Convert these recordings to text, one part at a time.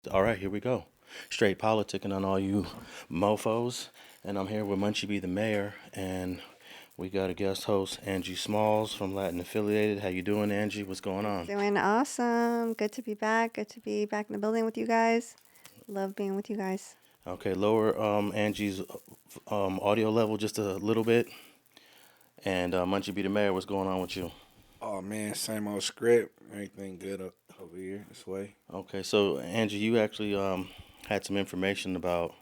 All right, here we go. Straight politicking on all you mofos. And I'm here with Munchie B, the mayor, and we got a guest host, Angee Smallz from Latin Affiliated. How you doing, Angie? What's going on? Doing awesome. Good to be back. Good to be back in the building with you guys. Love being with you guys. Okay, lower Angie's audio level just a little bit. And Munchie B, the mayor, what's going on with you? Oh man, same old script. Everything good over here this way. Okay, so Angie, you actually had some information about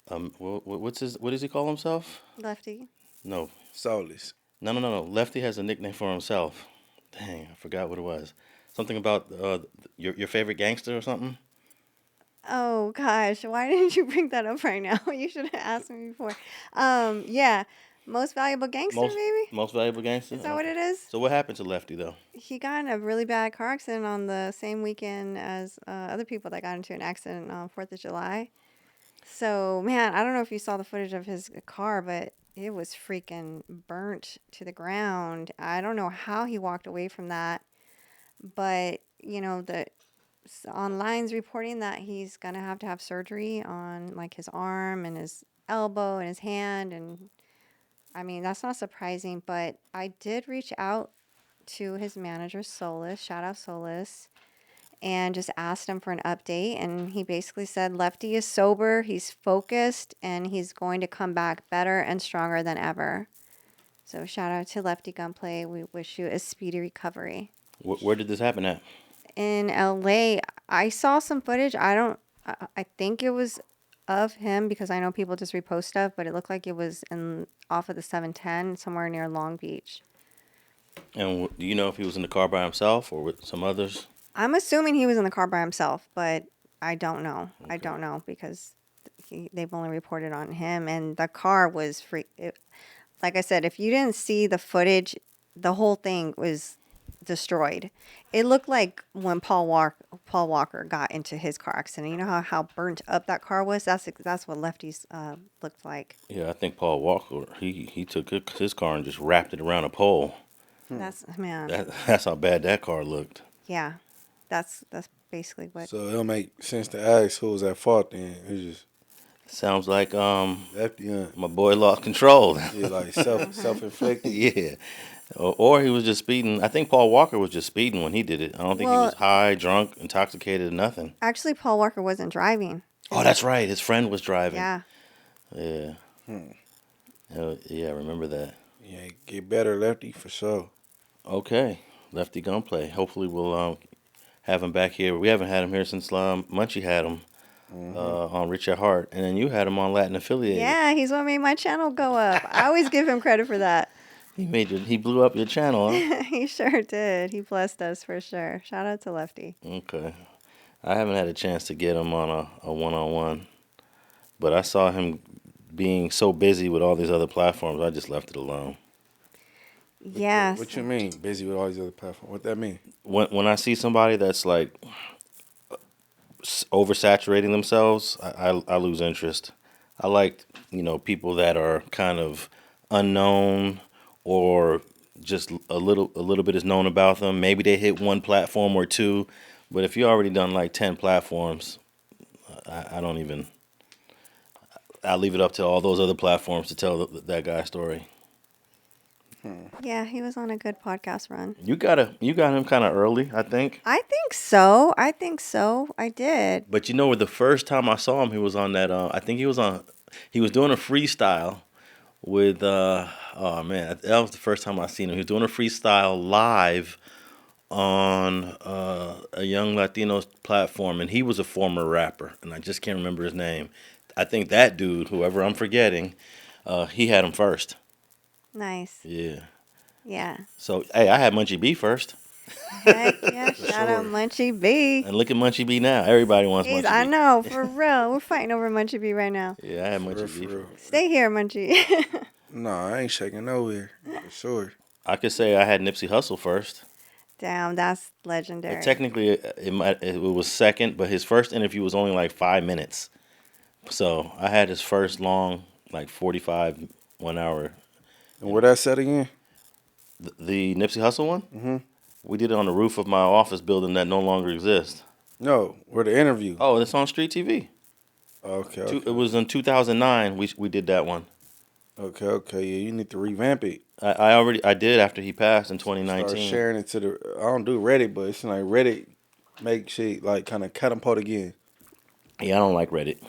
what does he call himself? Lefty. No, Soulless. no. Lefty has a nickname for himself. Dang, I forgot what it was. Something about your favorite gangster or something. Oh gosh, why didn't you bring that up right now? You should have asked me before. Yeah, most valuable gangster, Most maybe. most valuable gangster. Is that what it is? So what happened to Lefty though? He got in a really bad car accident on the same weekend as other people that got into an accident on 4th of July. So, man, I don't know if you saw the footage of his car, but it was freaking burnt to the ground. I don't know how he walked away from that, but the online's reporting that he's gonna have to have surgery on like his arm and his elbow and his hand, and I mean that's not surprising. But I did reach out to his manager, Solus. Shout out Solus, and just asked him for an update. And he basically said Lefty is sober, he's focused, and he's going to come back better and stronger than ever. So shout out to Lefty Gunplay. We wish you a speedy recovery. Where did this happen at? In LA, I saw some footage. I think it was of him because I know people just repost stuff, but it looked like it was in off of the 710 somewhere near Long Beach. And do you know if he was in the car by himself or with some others? I'm assuming he was in the car by himself, but I don't know. Okay. I don't know because they've only reported on him, and the car was free. Like I said, if you didn't see the footage, the whole thing was destroyed. It looked like when Paul Walker got into his car accident. You know how burnt up that car was? That's what Lefty's looked like. Yeah, I think Paul Walker he took his car and just wrapped it around a pole. That's man. That's how bad that car looked. Yeah. That's basically what. So it'll make sense to ask who was at fault then. It just Sounds like lefty my boy lost control. yeah, like self inflicted. Yeah. Or he was just speeding. I think Paul Walker was just speeding when he did it. I don't think he was high, drunk, intoxicated, nothing. Actually, Paul Walker wasn't driving. Oh, that's right. His friend was driving. Yeah. Yeah. Yeah, I remember that. Yeah, get better, lefty for sure. Okay. Lefty Gunplay. Hopefully we'll have him back here. We haven't had him here since Munchie had him on Richard Hart. And then you had him on Latin Affiliated. Yeah, he's what made my channel go up. I always give him credit for that. He blew up your channel, huh? He sure did. He blessed us for sure. Shout out to Lefty. Okay. I haven't had a chance to get him on a one-on-one, but I saw him being so busy with all these other platforms, I just left it alone. Yes. What you mean? Busy with all these other platforms. What that mean? When I see somebody that's like oversaturating themselves, I lose interest. I like, people that are kind of unknown or just a little bit is known about them. Maybe they hit one platform or two, but if you already done like 10 platforms, I don't even. I leave it up to all those other platforms to tell that guy's story. Yeah, he was on a good podcast run. You got him kind of early, I think. I think so. I did. But the first time I saw him, he was on that. I think he was doing a freestyle with. Oh man, that was the first time I seen him. He was doing a freestyle live on a young Latino platform, and he was a former rapper, and I just can't remember his name. I think that dude, whoever I'm forgetting, he had him first. Nice. Yeah. Yeah. So hey, I had Munchie B first. Heck yeah. Shout out Munchie B. And look at Munchie B now. Everybody wants Munchie B. I know, for real. We're fighting over Munchie B right now. Yeah, I had For Munchie B. real. Stay here, Munchie. No, I ain't shaking nowhere. For sure. I could say I had Nipsey Hussle first. Damn, that's legendary. Technically, it was second, but his first interview was only like 5 minutes. So I had his first long, like 45, 1 hour. And where that set again? The Nipsey Hussle one? Mm-hmm. We did it on the roof of my office building that no longer exists. No, where the interview. Oh, it's on Street TV. Okay, It okay. was in 2009. We did that one. Okay. Yeah, you need to revamp it. I did after he passed in Start 2019. sharing it to the. I don't do Reddit, but it's like Reddit make shit like kind of catapult again. Yeah, I don't like Reddit.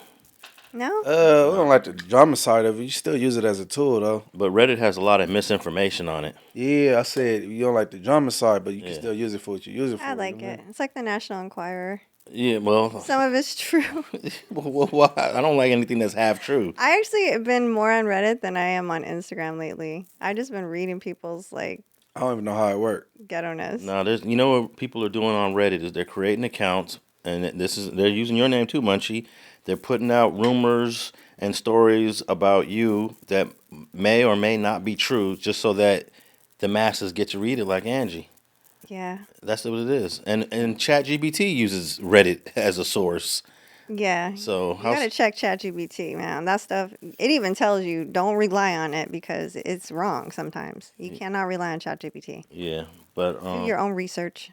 No? We don't like the drama side of it. You still use it as a tool though. But Reddit has a lot of misinformation on it. Yeah, I said you don't like the drama side, but you can Yeah. still use it for what you use it for. I you know like what I it. mean? It's like the National Enquirer. Yeah, well, Some of it's true. I don't like anything that's half true. I actually have been more on Reddit than I am on Instagram lately. I just been reading people's like I don't even know how it works. ghetto-ness. No, you know what people are doing on Reddit is they're creating accounts, and they're using your name too, Munchie. They're putting out rumors and stories about you that may or may not be true, just so that the masses get to read it, like Angee. Yeah. That's what it is. And ChatGPT uses Reddit as a source. Yeah. So You gotta check ChatGPT, man. That stuff, it even tells you don't rely on it because it's wrong sometimes. You cannot rely on ChatGPT. Yeah, but Do your own research.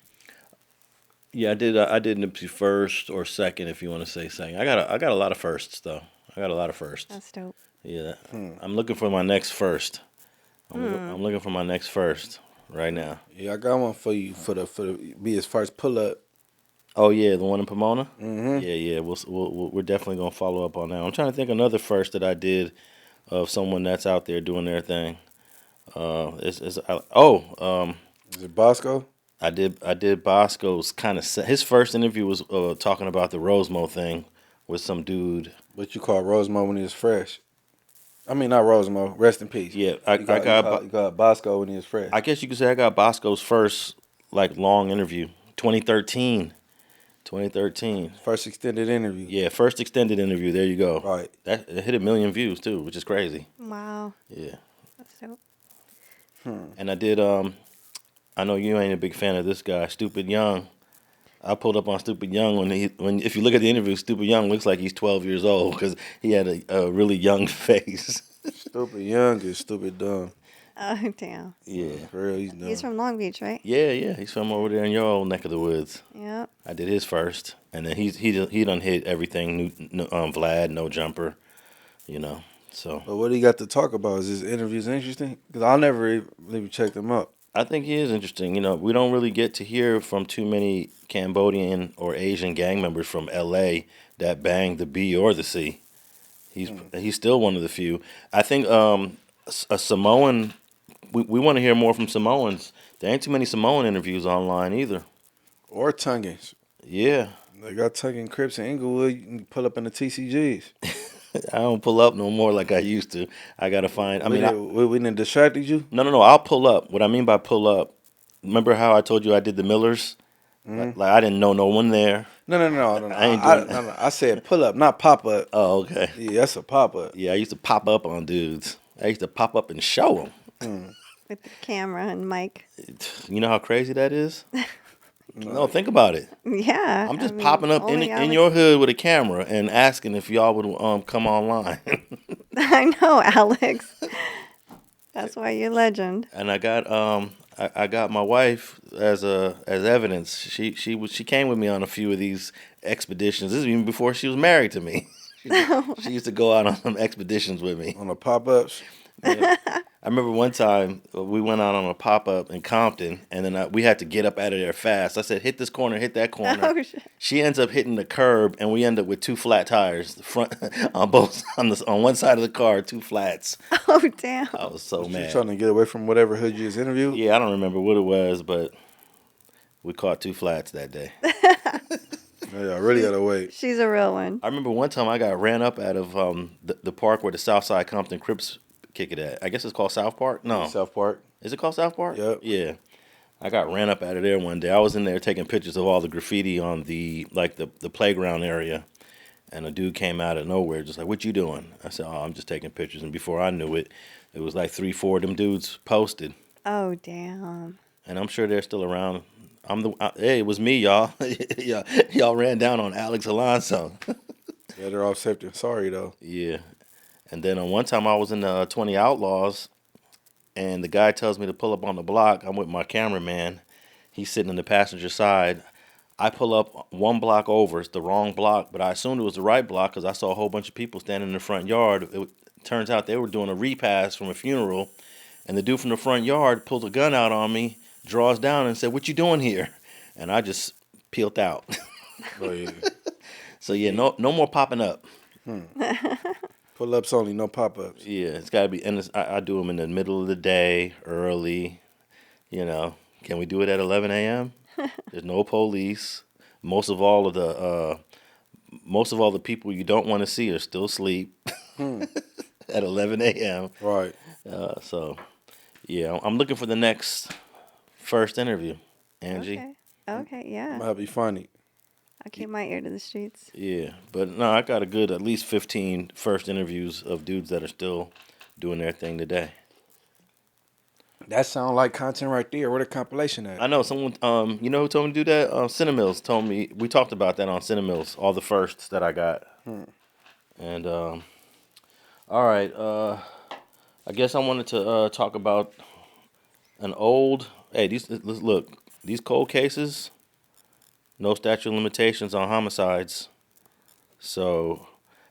yeah, I did Nipsey first or second, if you want to say second. I got a lot of firsts though. I got a lot of firsts. That's dope. Yeah, I'm looking for my next first. I'm looking for my next first right now. Yeah, I got one for you for the be his first pull up. Oh yeah, the one in Pomona. Mm-hmm. Yeah. We're definitely gonna follow up on that. I'm trying to think another first that I did of someone that's out there doing their thing. Is Is it Bosco? I did Bosco's kind of his first interview was talking about the Rosemo thing with some dude. What you call Rosemo when he was fresh? I mean, not Rosemo. Rest in peace. Yeah, You got Bosco when he was fresh. I guess you could say I got Bosco's first like long interview, 2013. 2013. First extended interview. Yeah, first extended interview. There you go. Right. That it hit 1 million views too, which is crazy. Wow. Yeah. That's dope. And I did. I know you ain't a big fan of this guy, Stupid Young. I pulled up on Stupid Young when if you look at the interview, Stupid Young looks like he's 12 years old because he had a really young face. Stupid young is stupid dumb. Oh, damn. Yeah. For real, he's dumb. He's from Long Beach, right? Yeah. He's from over there in your old neck of the woods. Yep. I did his first, and then he done hit everything. Vlad, no jumper, you know. So But what he got to talk about? Is his interviews interesting? Because I never even checked them up. I think he is interesting. You know, we don't really get to hear from too many Cambodian or Asian gang members from L.A. that bang the B or the C. He's still one of the few. I think a Samoan. We want to hear more from Samoans. There ain't too many Samoan interviews online either. Or Tungans. Yeah. They got Tungan Crips in Inglewood. You can pull up in the TCGs. I don't pull up no more like I used to. I gotta find. We didn't distracted you? No. I'll pull up. What I mean by pull up, remember how I told you I did the Millers? Like I didn't know no one there. No. I ain't doing No. I said pull up, not pop up. Oh, okay. Yeah, that's a pop up. Yeah, I used to pop up on dudes. I used to pop up and show them. With the camera and mic. You know how crazy that is? No, think about it. Yeah. I'm just I mean, popping up in only Alex- your hood with a camera and asking if y'all would come online. I know, Alex. That's why you're legend. And I got I got my wife as evidence. She came with me on a few of these expeditions. This is even before she was married to me. She used to go out on some expeditions with me. On the pop ups. I remember one time we went out on a pop up in Compton, and then we had to get up out of there fast. I said, "Hit this corner, hit that corner." Oh, shit. She ends up hitting the curb, and we end up with two flat tires, the front on one side of the car, two flats. Oh, damn. I was so You mad. trying to get away from whatever hood you was interviewed? Yeah, I don't remember what it was, but we caught two flats that day. Yeah, I really gotta wait. She's a real one. I remember one time I got ran up out of the park where the Southside Compton Crips kick it at. I guess it's called South Park. No, South Park. is it called South Park? Yep. Yeah. I got ran up out of there one day. I was in there taking pictures of all the graffiti on the playground area, and a dude came out of nowhere, just like, "What you doing?" I said, "Oh, I'm just taking pictures." And before I knew it, it was like 3-4 of them dudes posted, Oh, damn. and I'm sure they're still around. Hey, it was me, y'all. Y'all ran down on Alex Alonso. Yeah, they're all safe. Sorry though. Yeah. And then one time I was in the 20 Outlaws, and the guy tells me to pull up on the block. I'm with my cameraman. He's sitting in the passenger side. I pull up one block over. It's the wrong block, but I assumed it was the right block because I saw a whole bunch of people standing in the front yard. It turns out they were doing a repast from a funeral, and the dude from the front yard pulls a gun out on me, draws down, and said, "What you doing here?" And I just peeled out. Oh, yeah. So yeah, no more popping up. Pull ups only, no pop ups. Yeah, it's got to be, and I do them in the middle of the day, early. You know, can we do it at 11 a.m.? There's no police. Most of all the people you don't want to see are still asleep at 11 a.m. Right. So, yeah, I'm looking for the next first interview, Angee. Okay. Okay. Yeah. Might be funny. I'll keep my ear to the streets. Yeah, but no, I got a good at least 15 first interviews of dudes that are still doing their thing today. That sound like content right there. Where the compilation at? I know someone, you know who told me to do that? Cinemills told me, we talked about that on Cinemills, all the firsts that I got. And, all right, I guess I wanted to talk about these cold cases, no statute of limitations on homicides. So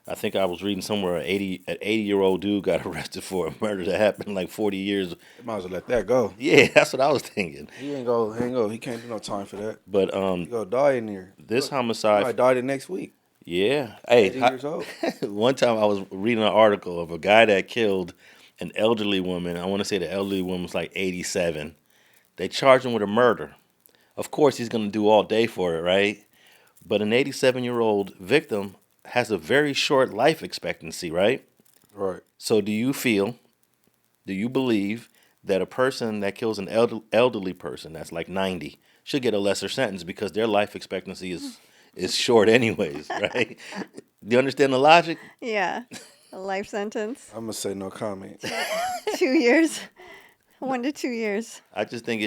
I think I was reading somewhere an 80-year-old dude got arrested for a murder that happened like 40 years. They might as well let that go. Yeah, that's what I was thinking. He ain't go. He can't do no time for that. But He go die in there. this He homicide, might die the next week. yeah. Hey, 80 years old. one time I was reading an article of a guy that killed an elderly woman. I want to say the elderly woman was like 87. They charged him with a murder. Of course, he's going to do all day for it, right? But an 87-year-old victim has a very short life expectancy, right? Right. So do you believe that a person that kills an elderly person that's like 90 should get a lesser sentence because their life expectancy is short anyways, right? Do you understand the logic? Yeah. A life sentence. I'm gonna say no comment. 2 years. 1 to 2 years. I just think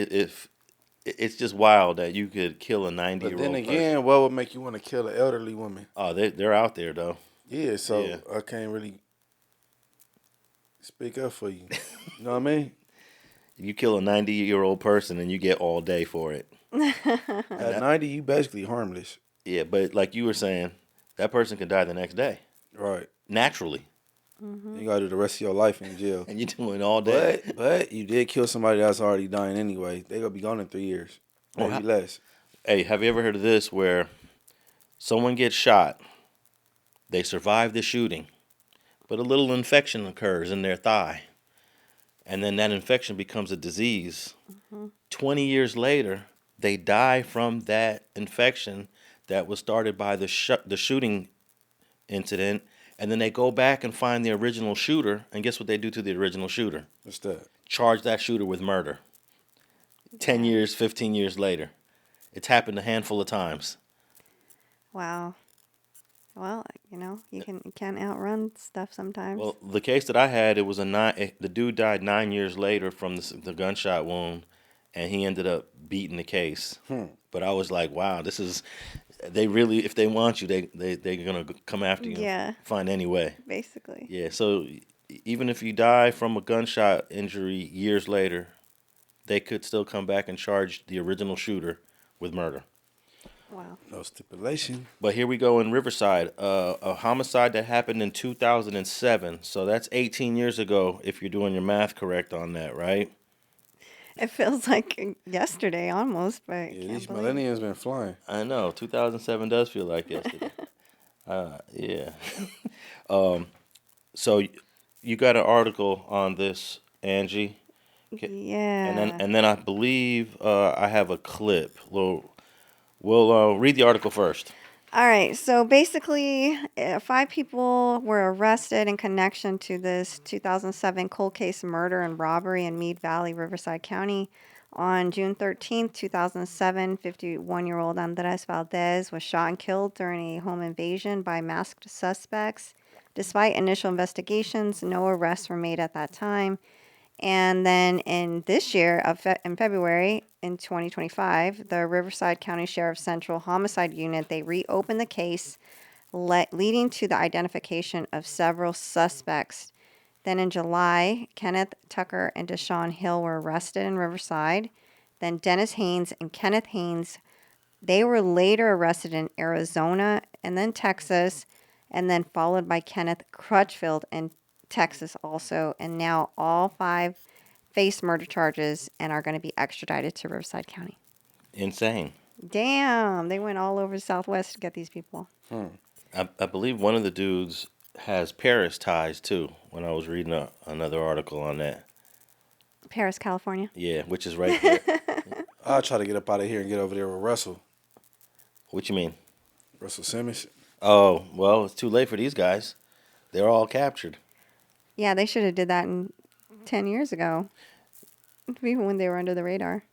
it's just wild that you could kill a 90-year-old But then person. again, what would make you want to kill an elderly woman? Oh, they're out there though. Yeah, so Yeah. I can't really speak up for you. You know what I mean? You kill a 90-year-old person and you get all day for it. At 90, you basically harmless. Yeah, but like you were saying, that person could die the next day Right. naturally, You gotta do the rest of your life in jail. and you're doing it all day. But you did kill somebody that's already dying anyway. They gonna be gone in 3 years. Oh, Maybe less. Hey, have you ever heard of this where someone gets shot, they survive the shooting, but a little infection occurs in their thigh, and then that infection becomes a disease. 20 years later, they die from that infection that was started by the shooting incident, and then they go back and find the original shooter, and guess what they do to the original shooter? What's that? Charge that shooter with murder. 10 years, 15 years later. It's happened a handful of times. Wow. Well, you can't outrun stuff sometimes. Well, the case that I had, it was the dude died 9 years later from the gunshot wound, and he ended up beating the case. But I was like, wow, they really, if they want you, they're gonna come after you. Yeah. Find any way. Basically. Yeah. So even if you die from a gunshot injury years later, they could still come back and charge the original shooter with murder. Wow. No stipulation. But here we go in Riverside, a homicide that happened in 2007. So that's 18 years ago, if you're doing your math correct on that, right? It feels like yesterday almost, but I Yeah, can't these believe. millennials been flying. I know, 2007 does feel like yesterday. Yeah. So you got an article on this, Angee, Yeah. and then I believe I have a clip. We'll read the article first. All right. So basically, 5 people were arrested in connection to this 2007 cold case murder and robbery in Meade Valley, Riverside County. On June 13th, 2007, 51-year-old Andres Valdez was shot and killed during a home invasion by masked suspects. Despite initial investigations, no arrests were made at that time. And then in this year, in February, in 2025, the Riverside County Sheriff's Central Homicide Unit, they reopened the case, leading to the identification of several suspects. Then in July, Kenneth Tucker and Deshaun Hill were arrested in Riverside. Then Dennis Haynes and Kenneth Haynes They were later arrested in Arizona and then Texas, and then followed by Kenneth Crutchfield in Texas also. And now all 5 face murder charges and are going to be extradited to Riverside County. Insane. Damn, they went all over the Southwest to get these people. I believe one of the dudes has Paris ties too. When I was reading another article on that. Paris, California. Yeah, which is right there. I'll try to get up out of here and get over there with Russell. What you mean? Russell Simmons. Oh, well, it's too late for these guys. They're all captured. Yeah, they should have did that 10 years ago, even when they were under the radar.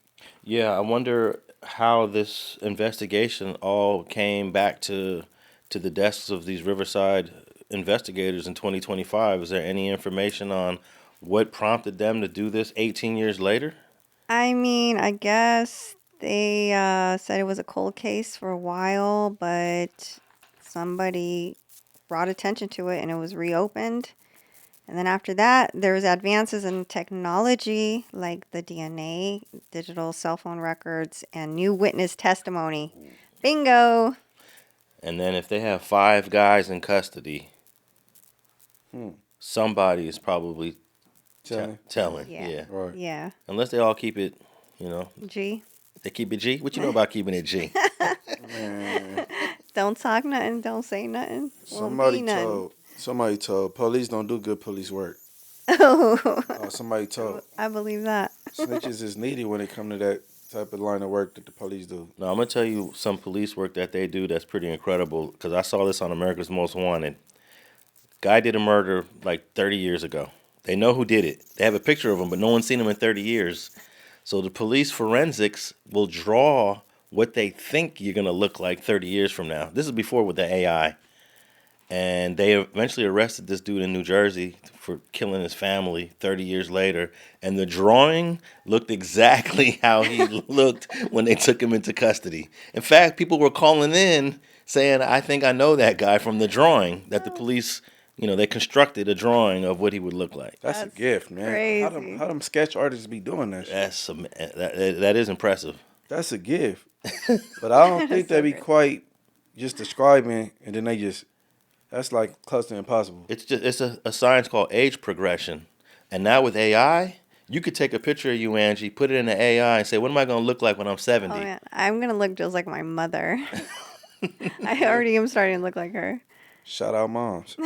Yeah, I wonder how this investigation all came back to the desks of these Riverside investigators in 2025. Is there any information on what prompted them to do this 18 years later? I mean, I guess they said it was a cold case for a while, but somebody brought attention to it and it was reopened. And then after that, there was advances in technology like the DNA, digital cell phone records, and new witness testimony. Bingo! And then if they have 5 guys in custody, somebody is probably telling. Yeah. Yeah. Right. Yeah. Unless they all keep it, G. they keep it G. What you know about keeping it G? Man, Don't talk nothing. Don't say nothing. Won't somebody be nothing. told police don't do good police work. Oh, Somebody told I believe that. snitches is needed when it come to that type of line of work that the police do. No, I'm gonna tell you some police work that they do that's pretty incredible. Because I saw this on America's Most Wanted. Guy did a murder like 30 years ago. They know who did it. They have a picture of him, but no one's seen him in 30 years. So the police forensics will draw what they think you're gonna look like 30 years from now. This is before with the AI. And they eventually arrested this dude in New Jersey for killing his family 30 years later. And the drawing looked exactly how he looked when they took him into custody. In fact, people were calling in saying, I think I know that guy from the drawing that the police, they constructed a drawing of what he would look like. That's a That's gift, man. crazy. How them sketch artists be doing that shit? That is impressive. That's a gift. But I don't think So they be great. quite just describing and then that's like close to impossible. It's a science called age progression. And now with AI, you could take a picture of you, Angie, put it in the AI and say, what am I going to look like when I'm 70? Oh man, I'm gonna look just like my mother. I already am starting to look like her. Shout out moms.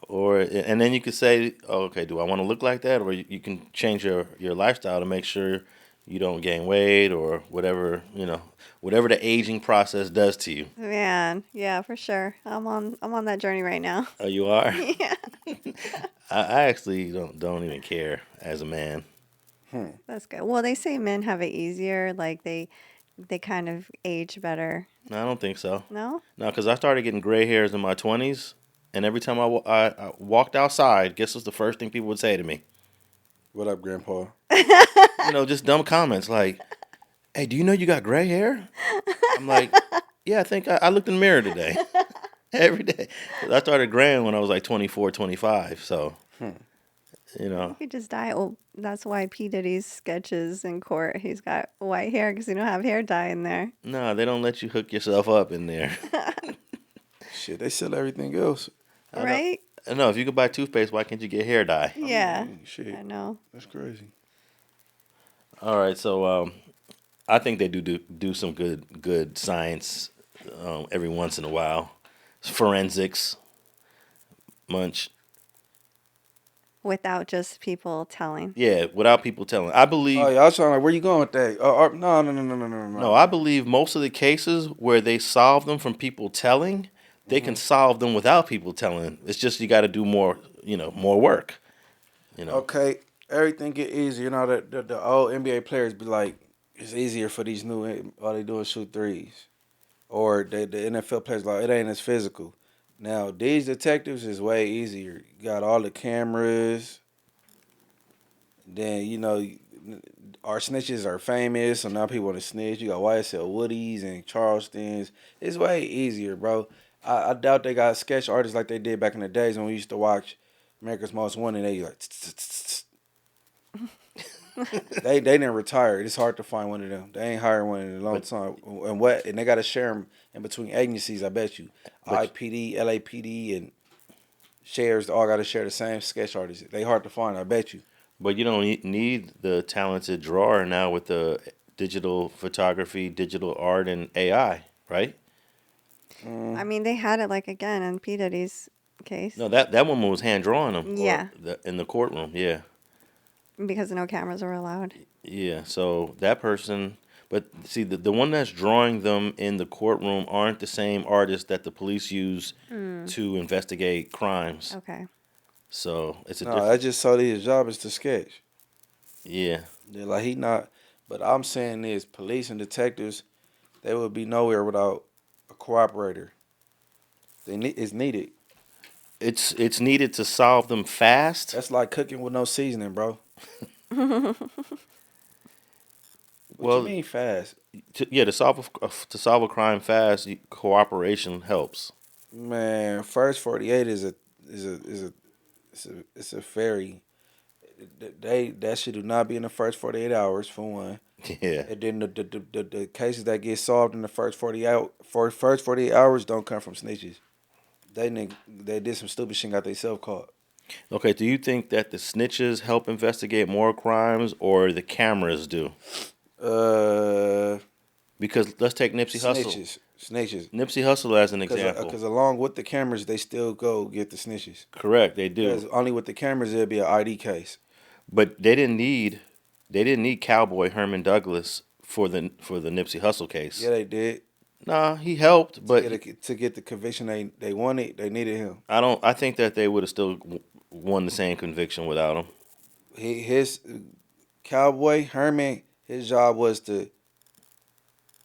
And then you could say, oh, okay, do I want to look like that? Or you can change your lifestyle to make sure you don't gain weight or whatever, whatever the aging process does to you. Man, yeah, for sure. I'm on that journey right now. Oh, you are? Yeah, I actually don't even care as a man. that's good. Well, they say men have it easier. Like they kind of age better. No, I don't think so. No? No, because I started getting gray hairs in my 20s. And every time I walked outside, guess what's the first thing people would say to me? What up, Grandpa? Just dumb comments like, hey, do you know you got gray hair? I'm like, yeah, I think I looked in the mirror today. Every day. 'Cause I started graying when I was like 24, 25. So, You could just dye. Oh, that's why P Diddy's sketches in court. He's got white hair because you don't have hair dye in there. no, they don't let you hook yourself up in there. Shit, they sell everything else. Right? No, if you could buy toothpaste, why can't you get hair dye? Yeah. Shit, I know. that's crazy. All right, so I think they do some good science every once in a while. Forensics, Munch. Without just people telling. Yeah, without people telling. I believe. Oh, yeah, I was trying like, where you going with that? No. No, I believe most of the cases where they solve them from people telling, they can solve them without people telling. It's just you got to do more, more work. Okay, everything get easier. You know, the old NBA players be like, it's easier for these new, all they do is shoot threes. Or the NFL players like, it ain't as physical. Now, these detectives is way easier. You got all the cameras. Then, our snitches are famous, so now people want to snitch. You got YSL Woodies and Charlestons. It's way easier, bro. I doubt they got sketch artists like they did back in the days when we used to watch America's Most Wanted. They like, They didn't retire. It's hard to find one of them. They ain't hired one in a long time. And they got to share them in between agencies. I bet you, But- IPD, LAPD, and shares all got to share the same sketch artists. They hard to find. I bet you. But you don't need the talented drawer now with the digital photography, digital art, and AI, right? I mean, they had it like again in P Diddy's case No, that woman was hand drawing them. Yeah. In the courtroom. Yeah, because no cameras were allowed. yeah. So that person, but see, the one that's drawing them in the courtroom aren't the same artists that the police use to investigate crimes. Okay. So it's a No, different. I just saw that his job is to sketch. Yeah, They're like he not. But I'm saying is police and detectives, they would be nowhere without a cooperator. It's needed. it's needed to solve them fast. That's like cooking with no seasoning, bro. What Well, you mean fast? to solve a crime fast, cooperation helps. Man, first 48 is a very that should do not be in the first 48 hours for one. Yeah. And then the cases that get solved in the first 48 hours don't come from snitches. They did some stupid shit and got themselves caught. Okay. Do you think that the snitches help investigate more crimes, or the cameras do? Because let's take Nipsey Hussle. Snitches. Nipsey Hussle as an example. Because along with the cameras, they still go get the snitches. Correct, they Because do. only with the cameras it'd be an ID case. But they didn't need Cowboy Herman Douglas for the Nipsey Hussle case. Yeah, they did. Nah, he helped, but To get the conviction they wanted, they needed him. I think that they would have still won the same conviction without him. His Cowboy Herman, his job was to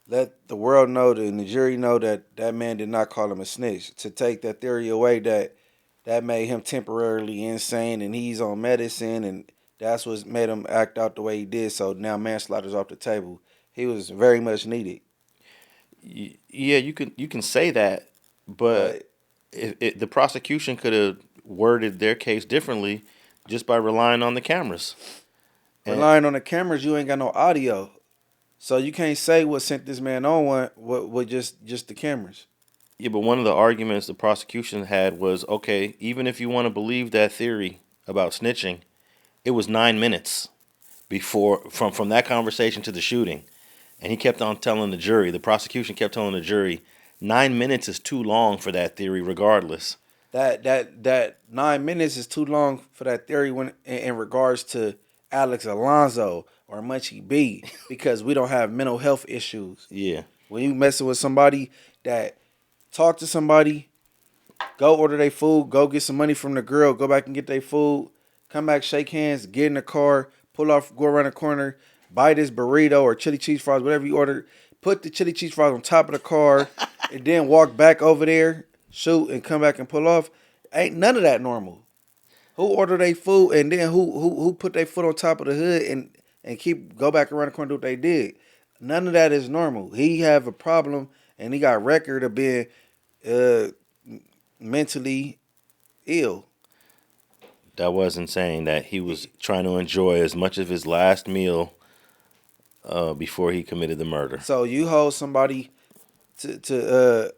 let the world know, and the jury know that man did not call him a snitch. To take that theory away that made him temporarily insane and he's on medicine and that's what made him act out the way he did. So now manslaughter's off the table. He was very much needed. Yeah, you can say that, but the prosecution could have worded their case differently just by relying on the cameras. Relying on the cameras, you ain't got no audio. So you can't say what sent this man on with just the cameras. Yeah, but one of the arguments the prosecution had was, okay, even if you want to believe that theory about snitching, it was 9 minutes before from that conversation to the shooting. And he kept on telling the jury, the prosecution kept telling the jury, 9 minutes is too long for that theory regardless. That 9 minutes is too long for that theory when in regards to Alex Alonso or Munchie B, because we don't have mental health issues. Yeah. When you messing with somebody that talk to somebody, go order their food, go get some money from the girl, go back and get their food, come back, shake hands, get in the car, pull off, go around the corner, buy this burrito or chili cheese fries, whatever you order, put the chili cheese fries on top of the car, and then walk back over there, shoot, and come back and pull off. Ain't none of that normal. Who ordered their food and then who put their foot on top of the hood and go back around the corner and do what they did? None of that is normal. He have a problem and he got record of being mentally ill. That wasn't saying that he was trying to enjoy as much of his last meal before he committed the murder. So you hold somebody to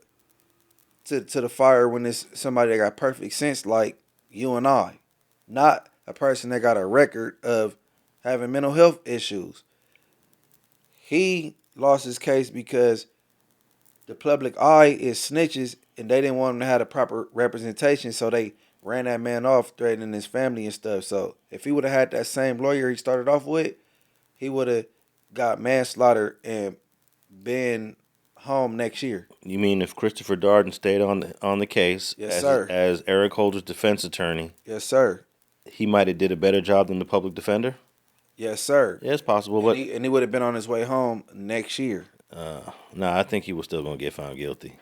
the fire when it's somebody that got perfect sense like you and I, not a person that got a record of having mental health issues. He lost his case because the public eye is snitches and they didn't want him to have the proper representation, so they ran that man off, threatening his family and stuff. So if he would have had that same lawyer he started off with, he would have got manslaughter and been home next year. You mean if Christoper Darden stayed on the case Yes, sir. as Eric Holder's defense attorney, Yes, sir. he might have did a better job than the public defender? Yes, sir. Yeah, it's possible, And but he would have been on his way home next year. I think he was still going to get found guilty.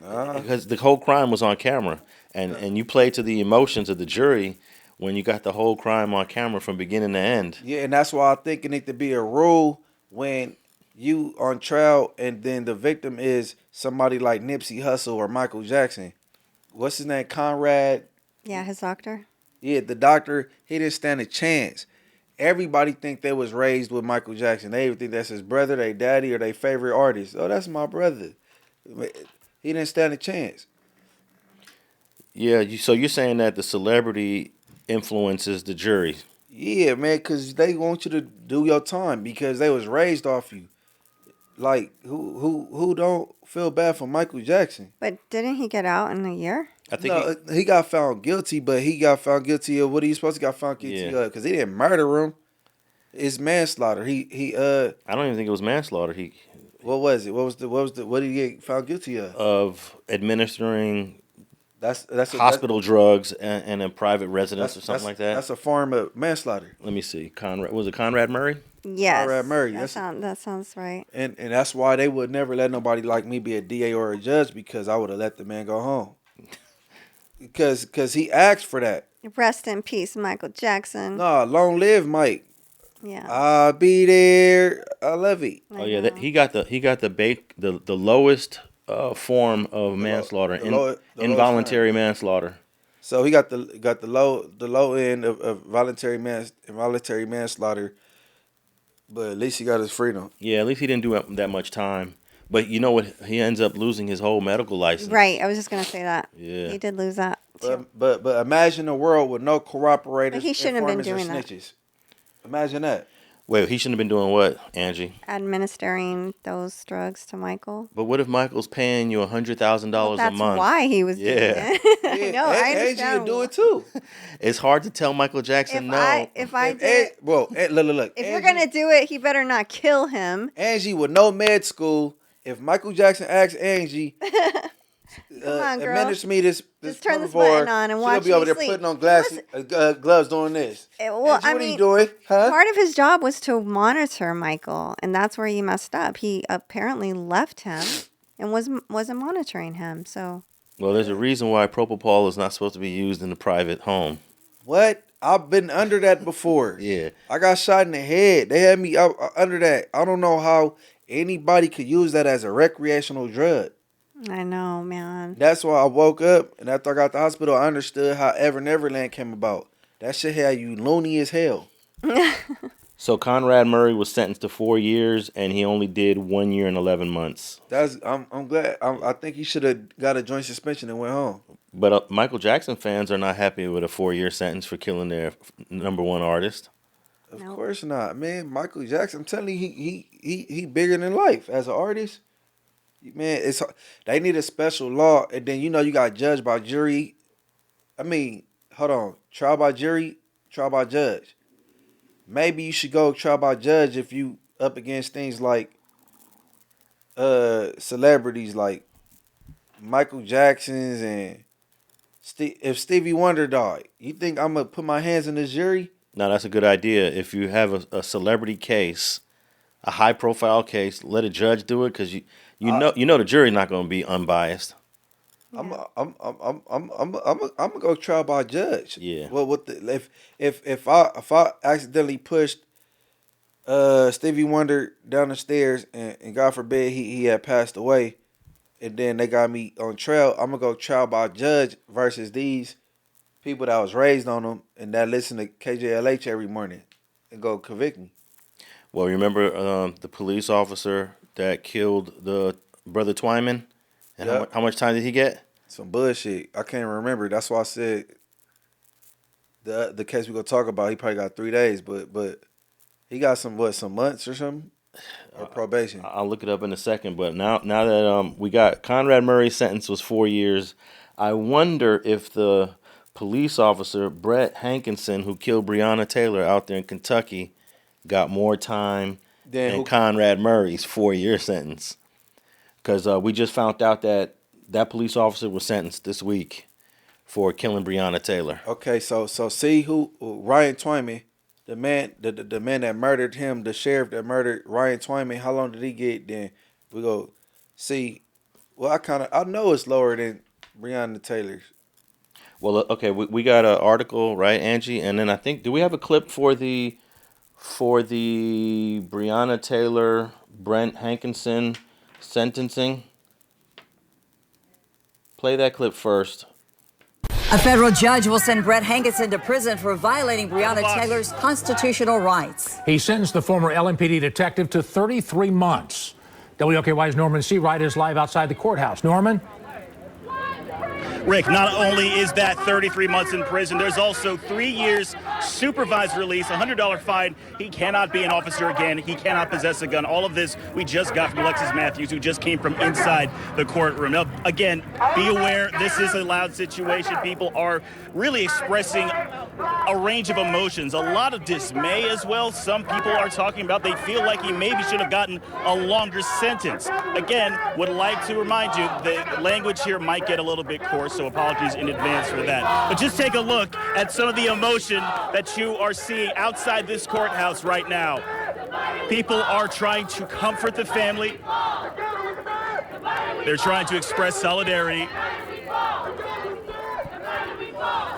Nah. Because the whole crime was on camera, and you play to the emotions of the jury when you got the whole crime on camera from beginning to end. Yeah, and that's why I think it need to be a rule when you on trial and then the victim is somebody like Nipsey Hussle or Michael Jackson. What's his name? Conrad. Yeah, his doctor. Yeah, the doctor, he didn't stand a chance. everybody think they was raised with Michael Jackson. They even think that's his brother, their daddy, or their favorite artist. Oh, that's my brother. He didn't stand a chance. Yeah, so you're saying that the celebrity influences the jury. Yeah, man, because they want you to do your time because they was raised off you. Like, who don't feel bad for Michael Jackson? But didn't he get out in a year? I think No, he got found guilty, but he got found guilty of what he supposed to got found guilty of because he didn't murder him. It's manslaughter. I don't even think it was manslaughter. What was it? What did he get found guilty of administering That's hospital drugs in a private residence or something like that. That's a form of manslaughter. Let me see. Was it Conrad Murray? Yes. Conrad Murray. That sounds right. And that's why they would never let nobody like me be a DA or a judge because I would have let the man go home. Because he asked for that. Rest in peace, Michael Jackson. No, long live Mike. Yeah. I'll be there. I love it. Oh yeah, he got the lowest form of manslaughter, involuntary manslaughter. So he got the low end of voluntary manslaughter, but at least he got his freedom. Yeah, at least he didn't do that much time. But you know what? He ends up losing his whole medical license. Right. I was just gonna say that. Yeah. He did lose that. Too. But imagine a world with no corroborators. But he shouldn't have been informants, or doing snitches. Imagine that. Wait, he shouldn't have been doing what, Angie? Administering those drugs to Michael. But what if Michael's paying you $100,000 a month? That's why he was doing it. No, I understand. Angie would do it too. It's hard to tell Michael Jackson no. If I did, look. If Angie, you're gonna do it, he better not kill him. Angie with no med school. If Michael Jackson asks Angie, Come on, girl. administer me this Just turn this before, button on and watch she'll be over me there sleep. putting on gloves doing this. Well, Angie, I what are mean, you doing? Huh? part of his job was to monitor Michael, and that's where he messed up. He apparently left him and wasn't monitoring him. So Well, there's a reason why propofol is not supposed to be used in a private home. What? I've been under that before. Yeah. I got shot in the head. They had me under that. I don't know how anybody could use that as a recreational drug. I know, man. That's why I woke up, and after I got to the hospital, I understood how Ever Neverland came about. That shit had you loony as hell. So Conrad Murray was sentenced to 4 years, and he only did 1 year and 11 months. I'm glad. I think he should have got a joint suspension and went home. But Michael Jackson fans are not happy with a 4-year sentence for killing their number one artist. Of course not, man. Michael Jackson, I'm telling you, he bigger than life as an artist. Man, they need a special law, and then you got judge by jury. I mean, hold on, trial by jury, trial by judge. Maybe you should go trial by judge if you up against things like celebrities like Michael Jackson's and if Stevie Wonder died. You think I'm gonna put my hands in the jury? No, that's a good idea. If you have a celebrity case, a high profile case, let a judge do it because you know the jury's not going to be unbiased. I'm gonna go trial by judge. Yeah. Well, if I accidentally pushed Stevie Wonder down the stairs and God forbid he had passed away, and then they got me on trial, I'm gonna go trial by judge versus these people that was raised on them and that listen to KJLH every morning and go convict me. Well, remember the police officer that killed the brother Twyman? And Yep. how much time did he get? Some bullshit. I can't remember. That's why I said the case we gonna talk about. He probably got 3 days, but he got some months or something or probation. I'll look it up in a second. But now that we got Conrad Murray's sentence was 4 years, I wonder if the police officer Brett Hankinson, who killed Breonna Taylor out there in Kentucky, got more time than Conrad Murray's 4-year sentence. Because we just found out that police officer was sentenced this week for killing Breonna Taylor. Okay, so see who Ryan Twyman, the man that murdered him, the sheriff that murdered Ryan Twyman. How long did he get? Then we go see. Well, I know it's lower than Breonna Taylor's. Well, okay, we got an article, right, Angie? And then I think, do we have a clip for the Breonna Taylor, Brent Hankinson sentencing? Play that clip first. A federal judge will send Brett Hankinson to prison for violating Breonna Taylor's constitutional rights. He sentenced the former LMPD detective to 33 months. WOKY's Norman Seawright is live outside the courthouse. Norman? Rick, not only is that 33 months in prison, there's also 3 years supervised release, $100 fine. He cannot be an officer again. He cannot possess a gun. All of this we just got from Alexis Matthews, who just came from inside the courtroom. Now, again, be aware, this is a loud situation. People are really expressing a range of emotions, a lot of dismay as well. Some people are talking about they feel like he maybe should have gotten a longer sentence. Again, would like to remind you the language here might get a little bit coarse, so apologies in advance for that. But just take a look at some of the emotion that you are seeing outside this courthouse right now. People are trying to comfort the family. They're trying to express solidarity.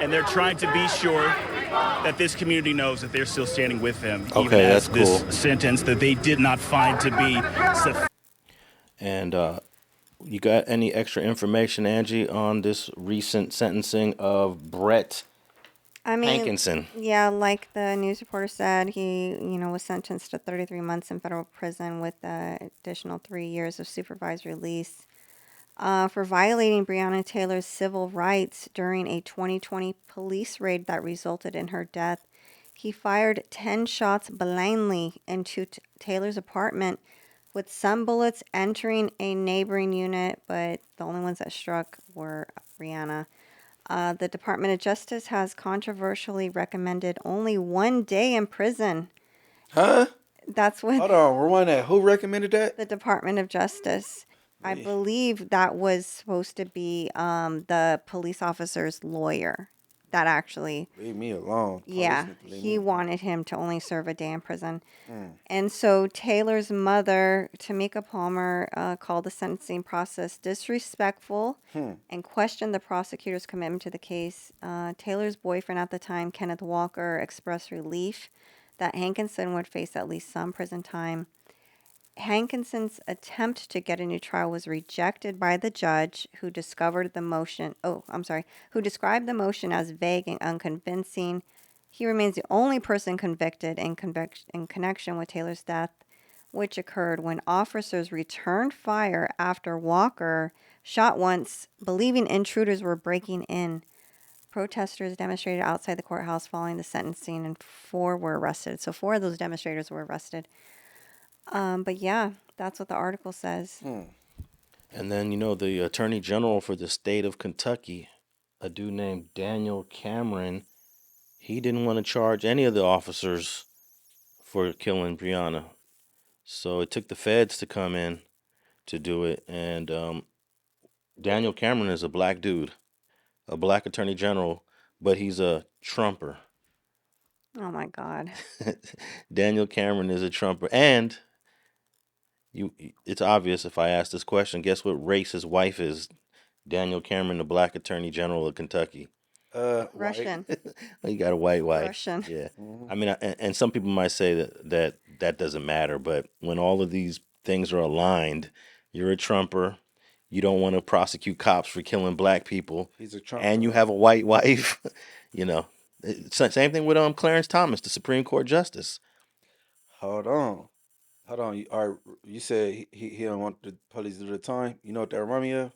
And they're trying to be sure that this community knows that they're still standing with him. Okay, even as that's cool. This sentence that they did not find to be sufficient. And you got any extra information, Angie, on this recent sentencing of Brett I mean, Hankinson? yeah, like the news reporter said, he, was sentenced to 33 months in federal prison with an additional 3 years of supervised release for violating Breonna Taylor's civil rights during a 2020 police raid that resulted in her death. He fired 10 shots blindly into Taylor's apartment, with some bullets entering a neighboring unit, but the only ones that struck were Breonna. The Department of Justice has controversially recommended only 1 day in prison. Huh? That's what Hold on, rewind that. Who recommended that? the Department of Justice. I believe that was supposed to be the police officer's lawyer. That actually, Leave me alone. yeah, he wanted him to only serve a day in prison. And so Taylor's mother, Tamika Palmer, called the sentencing process disrespectful and questioned the prosecutor's commitment to the case. Taylor's boyfriend at the time, Kenneth Walker, expressed relief that Hankinson would face at least some prison time. Hankinson's attempt to get a new trial was rejected by the judge, who described the motion as vague and unconvincing. He remains the only person convicted in connection with Taylor's death, which occurred when officers returned fire after Walker shot once, believing intruders were breaking in. Protesters demonstrated outside the courthouse following the sentencing, and 4 were arrested. So 4 of those demonstrators were arrested. But yeah, that's what the article says. And then, the Attorney General for the state of Kentucky, a dude named Daniel Cameron, he didn't want to charge any of the officers for killing Breonna. So it took the feds to come in to do it. And Daniel Cameron is a black dude, a black Attorney General, but he's a Trumper. Oh my God. Daniel Cameron is a Trumper. And it's obvious if I ask this question, guess what race his wife is? Daniel Cameron, the black Attorney General of Kentucky. Russian. He got a white wife. Russian. Yeah. I mean, and some people might say that doesn't matter, but when all of these things are aligned, you're a Trumper, you don't want to prosecute cops for killing black people, He's a Trumper. and you have a white wife, Same thing with Clarence Thomas, the Supreme Court Justice. Hold on. You said he don't want the police to do the time. You know what that remind me of?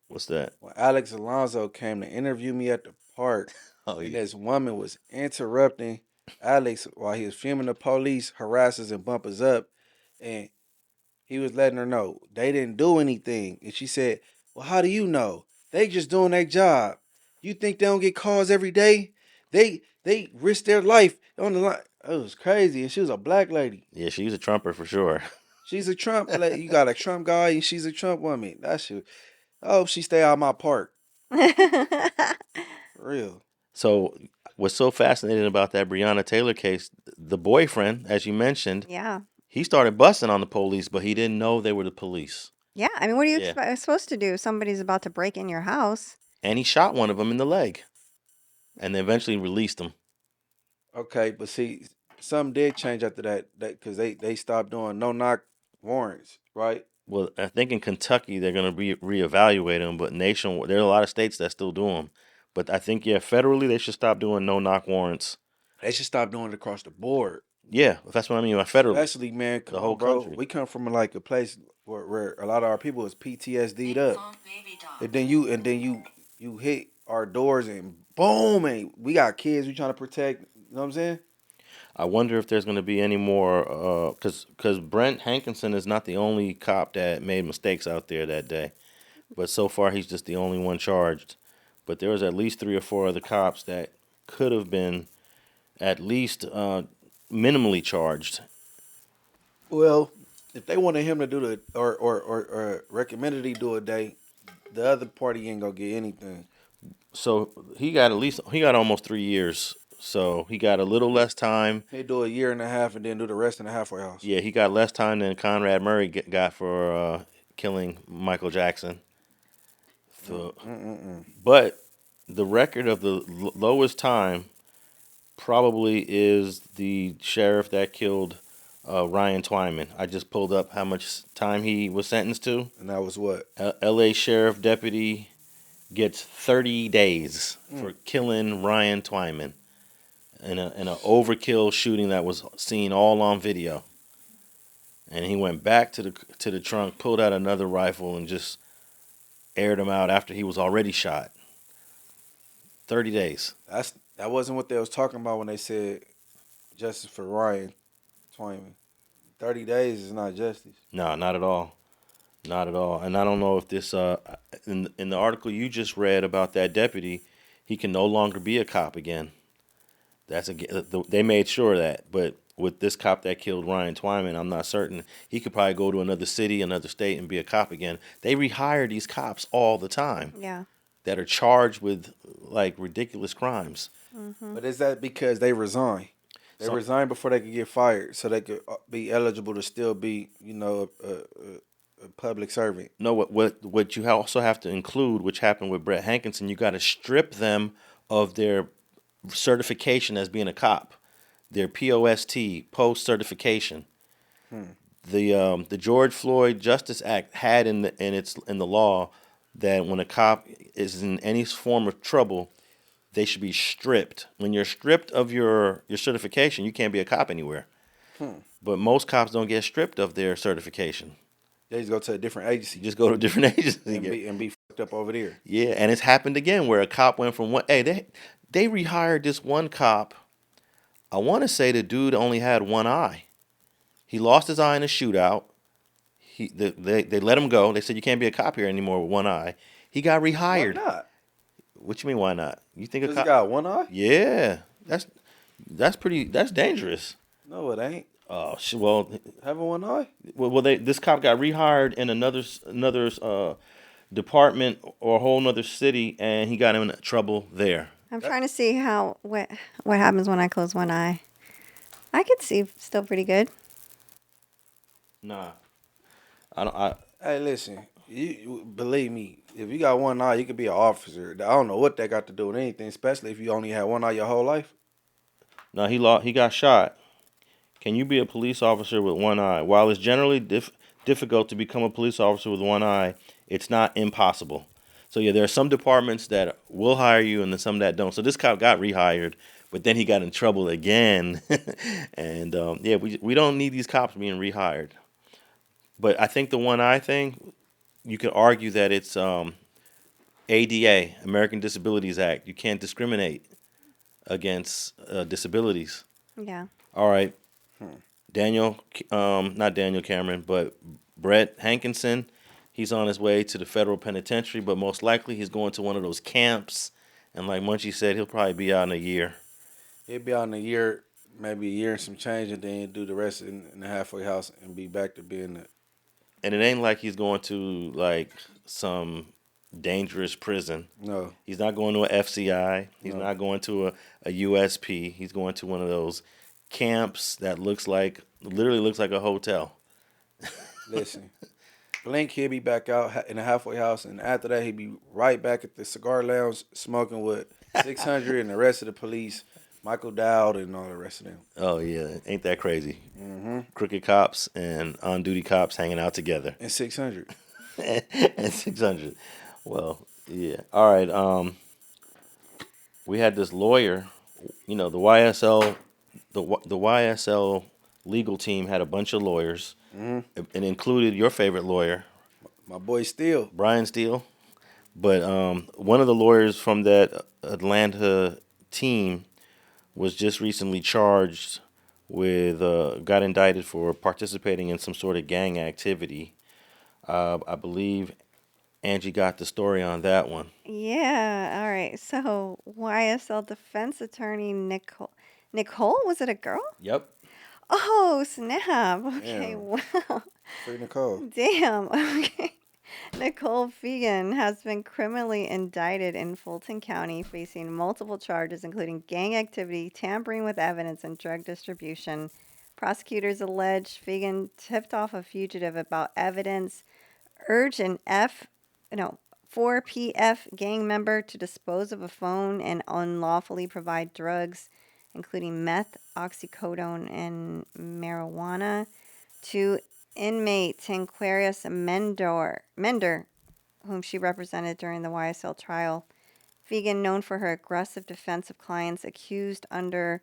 What's that? When Alex Alonso came to interview me at the park, Oh, and yeah. this woman was interrupting Alex while he was filming the police, harassers and bumpers up, and he was letting her know they didn't do anything. And she said, well, how do you know? They just doing their job. You think they don't get calls every day? They risk their life on the line. It was crazy. And she was a black lady. Yeah, she's a Trumper for sure. She's a Trump. You got a Trump guy and she's a Trump woman. That shit. I hope she stay out of my park. For real. So what's so fascinating about that Breonna Taylor case, the boyfriend, as you mentioned, Yeah. he started busting on the police, but he didn't know they were the police. Yeah. I mean, what are you Yeah. supposed to do if somebody's about to break in your house? And he shot one of them in the leg. And they eventually released him. Okay, but see, something did change after that because they stopped doing no-knock warrants, right? Well, I think in Kentucky they're going to reevaluate them, but there are a lot of states that still do them. But I think federally they should stop doing no knock warrants. They should stop doing it across the board. Yeah, that's what I mean. Federally, Especially, man, come the on, whole bro. country. We come from like a place where a lot of our people is PTSD'd up, and then you hit our doors and boom, and we got kids we trying to protect. You know what I'm saying? I wonder if there's going to be any more, because Brent Hankinson is not the only cop that made mistakes out there that day, but so far he's just the only one charged. But there was at least 3 or 4 other cops that could have been at least minimally charged. Well, if they wanted him to do the or recommended he do a day, the other party ain't gonna get anything. So he got almost 3 years. So he got a little less time. They do a year and a half and then do the rest in the halfway house. Yeah, he got less time than Conrad Murray got for killing Michael Jackson. So, but the record of the lowest time probably is the sheriff that killed Ryan Twyman. I just pulled up how much time he was sentenced to. And that was what? L.A. sheriff deputy gets 30 days for killing Ryan Twyman in an overkill shooting that was seen all on video. And he went back to the trunk, pulled out another rifle, and just aired him out after he was already shot. 30 days. That wasn't what they was talking about when they said justice for Ryan Twyman. 30 days is not justice. No, not at all. Not at all. And I don't know if this in the article you just read about that deputy, he can no longer be a cop again. They made sure of that, but with this cop that killed Ryan Twyman, I'm not certain. He could probably go to another city, another state, and be a cop again. They rehire these cops all the time. Yeah. That are charged with like ridiculous crimes. Mm-hmm. But is that because they resign? They resigned before they could get fired, so they could be eligible to still be, a public servant. No, what you also have to include, which happened with Brett Hankinson, you got to strip them of their certification as being a cop, their POST, post certification. The George Floyd Justice Act had in the law that when a cop is in any form of trouble, they should be stripped. When you're stripped of your certification, you can't be a cop anywhere. But most cops don't get stripped of their certification. They just go to a different agency. Just go to a different agency and be fucked up over there. Yeah, and it's happened again where a cop went from one. Hey, they rehired this one cop. I want to say the dude only had one eye. He lost his eye in a shootout. They let him go. They said you can't be a cop here anymore with one eye. He got rehired. Why not? What you mean? Why not? You think a cop? He got one eye? Yeah, that's dangerous. No, it ain't. Oh, well, having one eye. Well, this cop got rehired in another department or a whole nother city, and he got in trouble there. I'm trying to see what happens when I close one eye. I could see still pretty good. Nah, I don't. Hey, listen. You believe me? If you got one eye, you could be an officer. I don't know what that got to do with anything, especially if you only had one eye your whole life. No, he got shot. Can you be a police officer with one eye? While it's generally difficult to become a police officer with one eye, it's not impossible. So yeah, there are some departments that will hire you, and then some that don't. So this cop got rehired, but then he got in trouble again, and we don't need these cops being rehired. But I think the one eye thing, you could argue that it's ADA, American Disabilities Act. You can't discriminate against disabilities. Yeah. All right. Not Daniel Cameron, but Brett Hankinson. He's on his way to the federal penitentiary, but most likely he's going to one of those camps. And like Munchie said, he'll probably be out in a year. He'll be out in a year, maybe a year and some change, and then do the rest in the halfway house and be back to being the. And it ain't like he's going to like some dangerous prison. No. He's not going to a FCI. He's not going to a USP. He's going to one of those camps that literally looks like a hotel. Listen, blink, he'll be back out in the halfway house, and after that, he'll be right back at the cigar lounge smoking with 600 and the rest of the police, Michael Dowd and all the rest of them. Oh, yeah. Ain't that crazy? Mm-hmm. Crooked cops and on-duty cops hanging out together. And 600. And 600. Well, yeah. All right. we had this lawyer, you know, the YSL, the YSL legal team had a bunch of lawyers, and included your favorite lawyer, My boy Steele. Brian Steele. But one of the lawyers from that Atlanta team was just recently charged with, got indicted for participating in some sort of gang activity. I believe Angee got the story on that one. Yeah, all right. So YSL defense attorney Nicole, was it a girl? Yep. Oh, snap. Okay, Damn. wow. Free Nicole. Damn. Okay. Nicole Fegan has been criminally indicted in Fulton County, facing multiple charges, including gang activity, tampering with evidence, and drug distribution. Prosecutors allege Fegan tipped off a fugitive about evidence, urged an 4PF gang member to dispose of a phone, and unlawfully provide drugs, including meth, oxycodone, and marijuana, to inmate Tanquarius Mender, whom she represented during the YSL trial. Fegan, known for her aggressive defense of clients accused under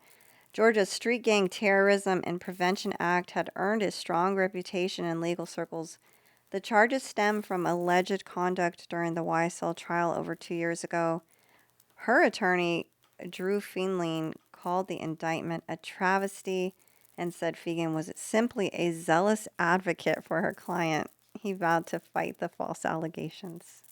Georgia's Street Gang Terrorism and Prevention Act, had earned a strong reputation in legal circles. The charges stem from alleged conduct during the YSL trial over 2 years ago. Her attorney, Drew Feinlein, called the indictment a travesty and said Fegan was simply a zealous advocate for her client. He vowed to fight the false allegations.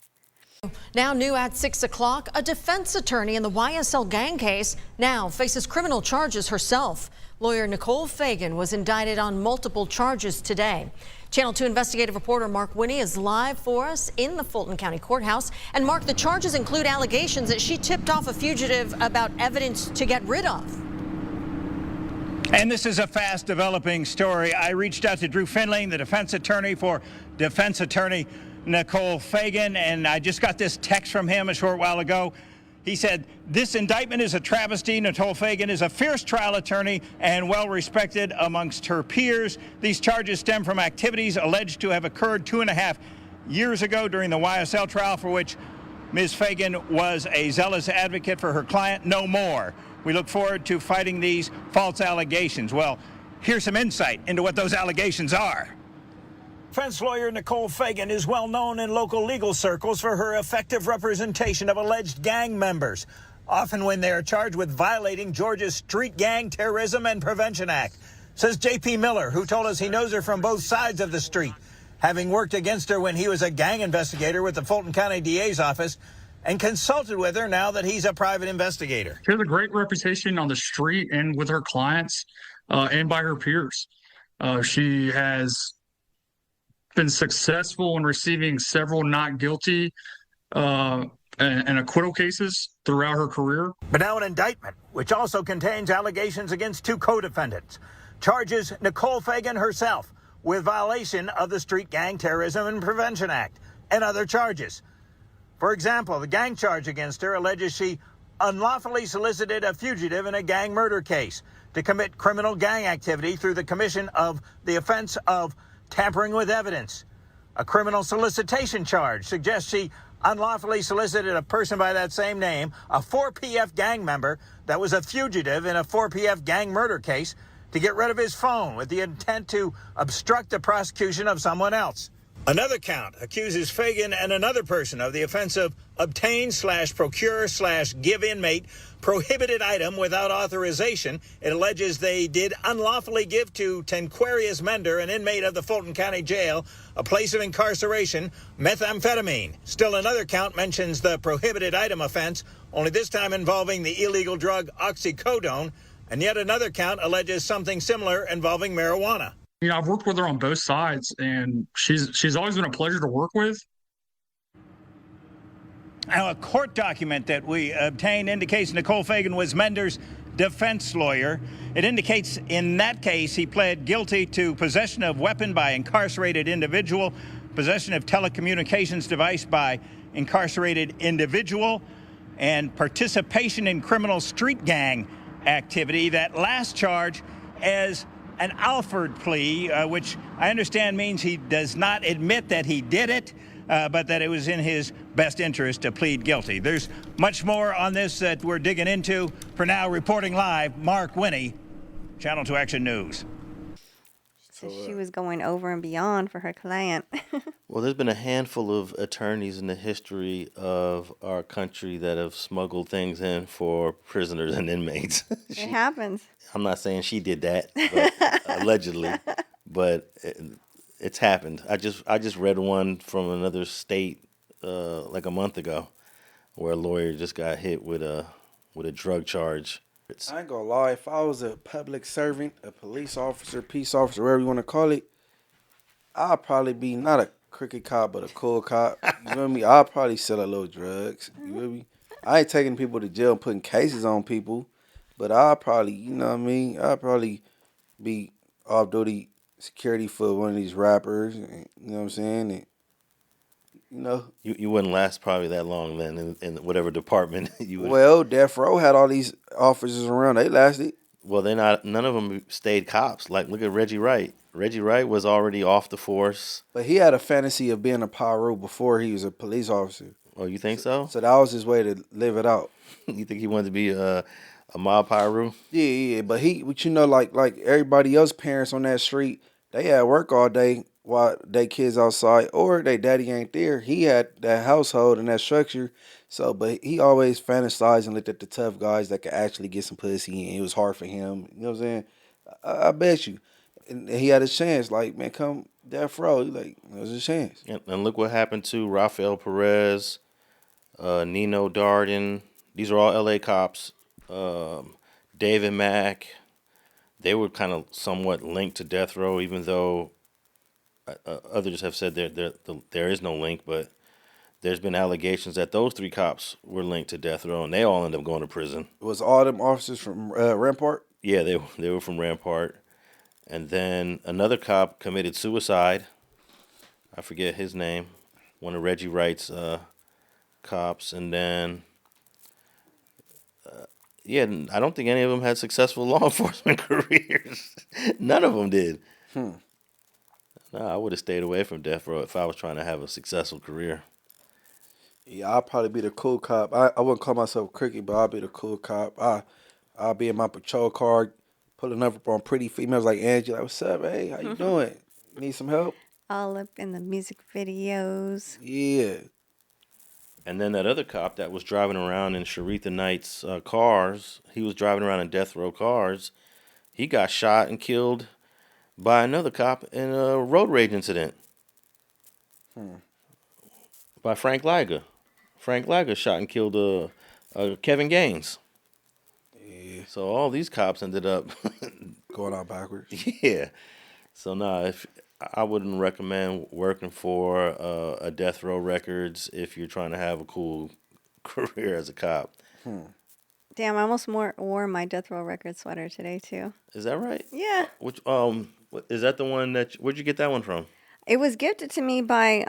Now new at 6 o'clock, a defense attorney in the YSL gang case now faces criminal charges herself. Lawyer Nicole Fegan was indicted on multiple charges today. Channel 2 investigative reporter Mark Winnie is live for us in the Fulton County Courthouse. And Mark, the charges include allegations that she tipped off a fugitive about evidence to get rid of. And this is a fast developing story. I reached out to Drew Feinlein, the defense attorney for defense attorney Nicole Fegan, and I just got this text from him a short while ago. He said, this indictment is a travesty. Nicole Fegan is a fierce trial attorney and well respected amongst her peers. These charges stem from activities alleged to have occurred 2.5 years ago during the YSL trial, for which Ms. Fegan was a zealous advocate for her client. No more. We look forward to fighting these false allegations. Well, here's some insight into what those allegations are. Defense lawyer Nicole Fegan is well known in local legal circles for her effective representation of alleged gang members, often when they are charged with violating Georgia's Street Gang Terrorism and Prevention Act, says J.P. Miller, who told us he knows her from both sides of the street, having worked against her when he was a gang investigator with the Fulton County DA's office and consulted with her now that he's a private investigator. She has a great reputation on the street and with her clients and by her peers. She has been successful in receiving several not guilty and acquittal cases throughout her career. But now an indictment, which also contains allegations against 2 co-defendants, charges Nicole Fegan herself with violation of the Street Gang Terrorism and Prevention Act and other charges. For example, the gang charge against her alleges she unlawfully solicited a fugitive in a gang murder case to commit criminal gang activity through the commission of the offense of tampering with evidence. A criminal solicitation charge suggests she unlawfully solicited a person by that same name, a 4PF gang member that was a fugitive in a 4PF gang murder case, to get rid of his phone with the intent to obstruct the prosecution of someone else. Another count accuses Fegan and another person of the offense of obtain/procure/give inmate prohibited item without authorization. It alleges they did unlawfully give to Tanquarius Mender, an inmate of the Fulton County Jail, a place of incarceration, methamphetamine. Still another count mentions the prohibited item offense, only this time involving the illegal drug oxycodone, and yet another count alleges something similar involving marijuana. You know, I've worked with her on both sides, and she's always been a pleasure to work with. Now, a court document that we obtained indicates Nicole Fegan was Mender's defense lawyer. It indicates in that case he pled guilty to possession of weapon by incarcerated individual, possession of telecommunications device by incarcerated individual, and participation in criminal street gang activity. That last charge as an Alford plea, which I understand means he does not admit that he did it. but that it was in his best interest to plead guilty. There's much more on this that we're digging into. For now, reporting live, Mark Winnie, Channel 2 Action News. So she was going over and beyond for her client. Well, there's been a handful of attorneys in the history of our country that have smuggled things in for prisoners and inmates. It happens. I'm not saying she did that, but allegedly, but it's happened. I just read one from another state like a month ago, where a lawyer just got hit with a drug charge. I ain't gonna lie, if I was a public servant, a police officer, peace officer, whatever you want to call it, I'd probably be not a crooked cop, but a cool cop. You know what I mean? I'd probably sell a little drugs. You know what I mean? I ain't taking people to jail and putting cases on people, but I'd probably, you know what I mean? I'd probably be off-duty security for one of these rappers, and, you know what I'm saying? And, you know. You wouldn't last probably that long then in whatever department you would. Well, Death Row had all these officers around. They lasted. Well, none of them stayed cops. Like, look at Reggie Wright. Reggie Wright was already off the force. But he had a fantasy of being a pyro before he was a police officer. Oh, you think so? So that was his way to live it out. You think he wanted to be a mob pyro? Yeah. But you know, like everybody else, parents on that street, they at work all day while they kids outside, or they daddy ain't there. He had that household and that structure. So, but he always fantasized and looked at the tough guys that could actually get some pussy, and it was hard for him. You know what I'm saying? I bet you. And he had a chance. Like, man, come Death Row. Like, there's a chance. And look what happened to Rafael Perez, Nino Darden. These are all L.A. cops. David Mack. They were kind of somewhat linked to Death Row, even though others have said there is no link. But there's been allegations that those three cops were linked to Death Row, and they all ended up going to prison. Was all them officers from Rampart? Yeah, they were from Rampart. And then another cop committed suicide. I forget his name. One of Reggie Wright's cops. And then, I don't think any of them had successful law enforcement careers. None of them did. No, I would have stayed away from Death Row if I was trying to have a successful career. Yeah, I'll probably be the cool cop. I wouldn't call myself cricket, but I'll be the cool cop. I'll be in my patrol car, pulling up on pretty females like Angee. Like, what's up, hey? How you doing? Need some help? All up in the music videos. Yeah. And then that other cop that was driving around in Sharitha Knight's cars, he was driving around in Death Row cars. He got shot and killed by another cop in a road rage incident. By Frank Liger. Frank Liger shot and killed Kevin Gaines. Yeah. So all these cops ended up going out backwards. Yeah. So if I wouldn't recommend working for a Death Row Records if you're trying to have a cool career as a cop. Damn, I almost wore my Death Row Records sweater today too. Is that right? Yeah. Which is that the one where'd you get that one from? It was gifted to me by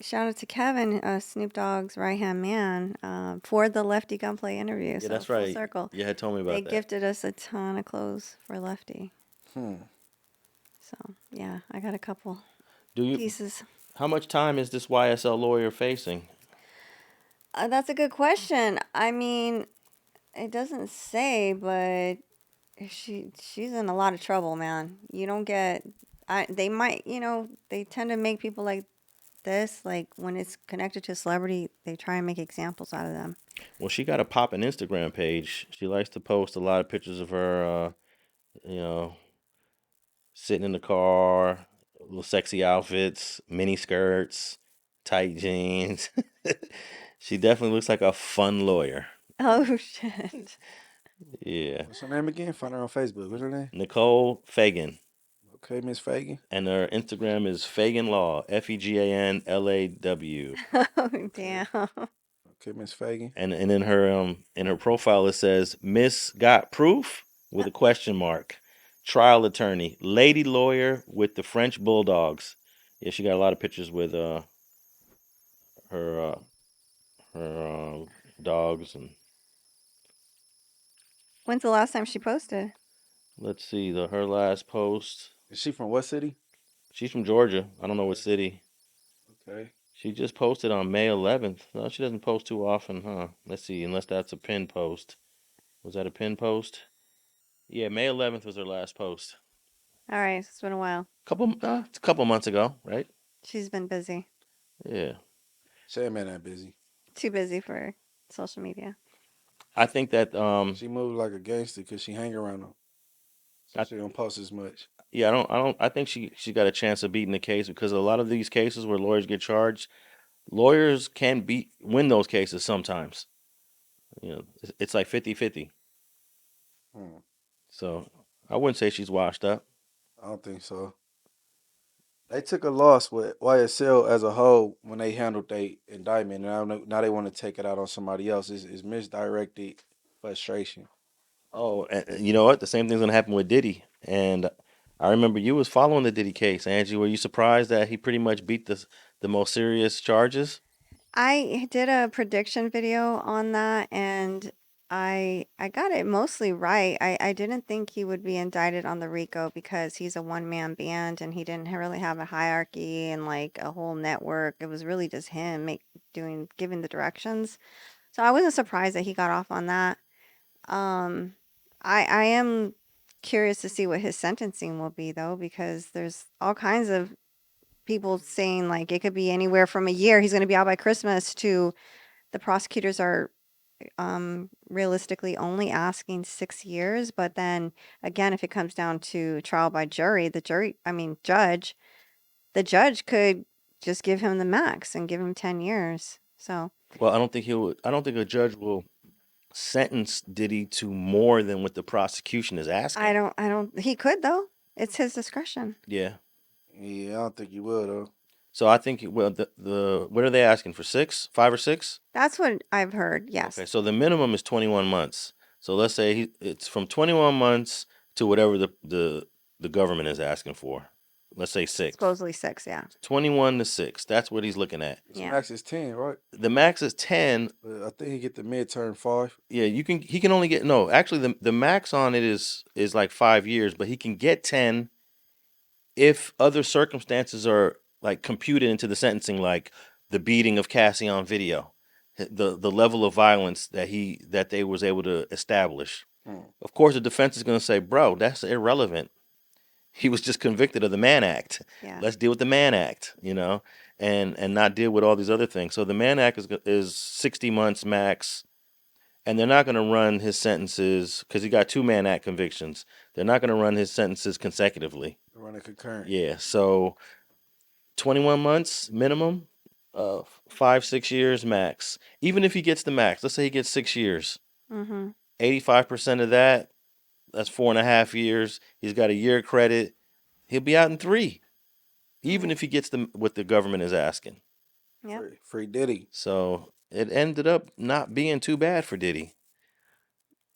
shout out to Kevin, Snoop Dogg's right hand man, for the Lefty Gunplay interview. Yeah, so that's full right. circle. You had told me about They that. gifted us a ton of clothes for Lefty. So yeah, I got a couple pieces. How much time is this YSL lawyer facing? That's a good question. I mean, it doesn't say, but she's in a lot of trouble, man. You don't get. They might, they tend to make people like this, like when it's connected to a celebrity, they try and make examples out of them. Well, she got a poppin' Instagram page. She likes to post a lot of pictures of her, sitting in the car, little sexy outfits, mini skirts, tight jeans. She definitely looks like a fun lawyer. Oh, shit. Yeah. What's her name again? Find her on Facebook. What's her name? Nicole Fegan. Okay, Miss Fegan. And her Instagram is Fegan Law, FEGANLAW. Oh, damn. Okay, Miss Fegan. And in her profile it says Miss Got Proof with a question mark. Trial attorney, lady lawyer with the French Bulldogs. Yeah, she got a lot of pictures with her dogs. And When's the last time she posted? let's see, her last post. Is she from what city? She's from Georgia. I don't know what city. Okay. She just posted on May 11th. No, she doesn't post too often, huh? Let's see, unless that's a pin post. Was that a pin post? Yeah, May 11th was her last post. All right, it's been a while. It's a couple months ago, right? She's been busy. Yeah. Shay man that busy. Too busy for social media. I think that She moved like a gangster because she hang around them. So she don't post as much. yeah, I think she got a chance of beating the case because a lot of these cases where lawyers get charged, lawyers can win those cases sometimes. You know, it's like 50-50. Hmm. So I wouldn't say she's washed up. I don't think so. They took a loss with YSL as a whole when they handled their indictment, and I don't know, now they want to take it out on somebody else. It's misdirected frustration. Oh, and you know what? The same thing's gonna happen with Diddy. And I remember you was following the Diddy case, Angee. Were you surprised that he pretty much beat the most serious charges? I did a prediction video on that, and I got it mostly right. I didn't think he would be indicted on the RICO because he's a one-man band and he didn't really have a hierarchy and like a whole network. It was really just him giving the directions. So I wasn't surprised that he got off on that. Um, I am curious to see what his sentencing will be though, because there's all kinds of people saying like it could be anywhere from a year. He's going to be out by Christmas to the prosecutors are realistically only asking 6 years. But then again, if it comes down to trial by jury, the judge could just give him the max and give him 10 years. So Well, I don't think a judge will sentence Diddy to more than what the prosecution is asking. I don't, he could though. It's his discretion. Yeah. Yeah, I don't think you will though. So I think well the what are they asking for 5 or 6? That's what I've heard. Yes. Okay, so the minimum is 21 months. So let's say it's from 21 months to whatever the government is asking for. Let's say 6. Supposedly 6, yeah. 21 to 6. That's what he's looking at. His Yeah. max is 10, right? The max is 10. But I think he get the midterm 5. Yeah, he can only get no. Actually, the max on it is like 5 years, but he can get 10 if other circumstances are like computed into the sentencing, like the beating of Cassie on video, the level of violence that they was able to establish. Of course, the defense is going to say, "Bro, that's irrelevant. He was just convicted of the Mann Act. Yeah. Let's deal with the Mann Act, and not deal with all these other things." So the Mann Act is 60 months max, and they're not going to run his sentences because he got 2 Mann Act convictions. They're not going to run his sentences consecutively. They're running concurrent. Yeah, so 21 months minimum, 5-6 years max. Even if he gets the max, let's say he gets 6 years, Mm-hmm. 85% of that's 4.5 years. He's got a year credit. He'll be out in 3, even if he gets what the government is asking. Yeah. Free Diddy. So it ended up not being too bad for Diddy.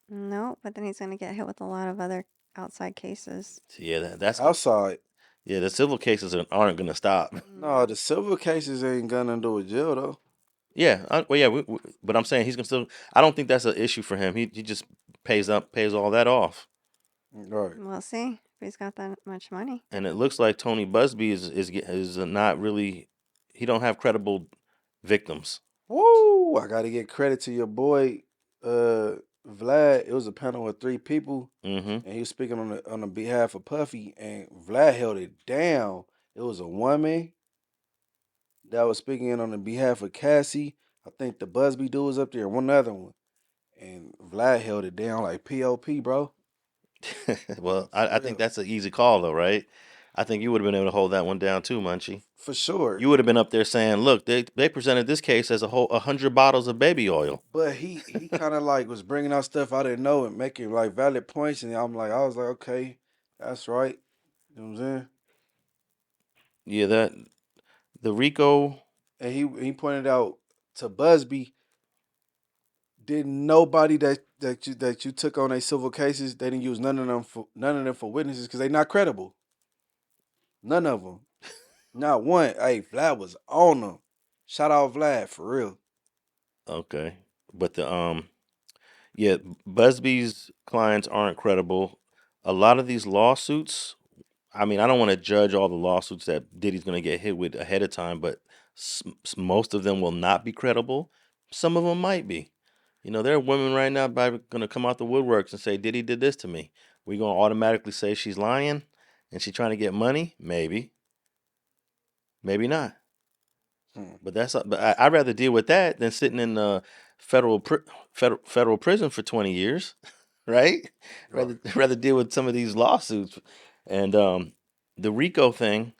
No, but then he's going to get hit with a lot of other outside cases. Yeah, that's Outside. Yeah, the civil cases aren't going to stop. No, the civil cases ain't got nothing to do with jail though. Yeah, but I'm saying he's gonna still. I don't think that's an issue for him. He just pays all that off. Right. We'll see if he's got that much money. And it looks like Tony Buzbee is not really. He don't have credible victims. Woo! I gotta get credit to your boy, Vlad. It was a panel of 3 people, Mm-hmm. and he was speaking on the behalf of Puffy, and Vlad held it down. It was a woman that was speaking on the behalf of Cassie. I think the Buzbee dude was up there, and one other one, and Vlad held it down like POP, bro. Well, I think that's an easy call though, right? I think you would have been able to hold that one down too, Munchie. For sure. You would have been up there saying, "Look, they presented this case as 100 bottles of baby oil." But he kind of like was bringing out stuff I didn't know and making like valid points, and I was like, okay, that's right. You know what I'm saying? Yeah, the RICO. And he pointed out to Buzbee, didn't nobody that you took on a civil cases, they didn't use none of them for witnesses because they not credible. None of them. Not one. Hey, Vlad was on them. Shout out Vlad for real. Okay, but yeah, Buzbee's clients aren't credible. A lot of these lawsuits, I mean, I don't want to judge all the lawsuits that Diddy's going to get hit with ahead of time, but Most of them will not be credible. Some of them might be. There are women right now going to come out the woodworks and say, Diddy did this to me. We going to automatically say she's lying and she's trying to get money? Maybe. Maybe not. But I'd rather deal with that than sitting in federal prison for 20 years, right? Rather deal with some of these lawsuits. And the RICO thing,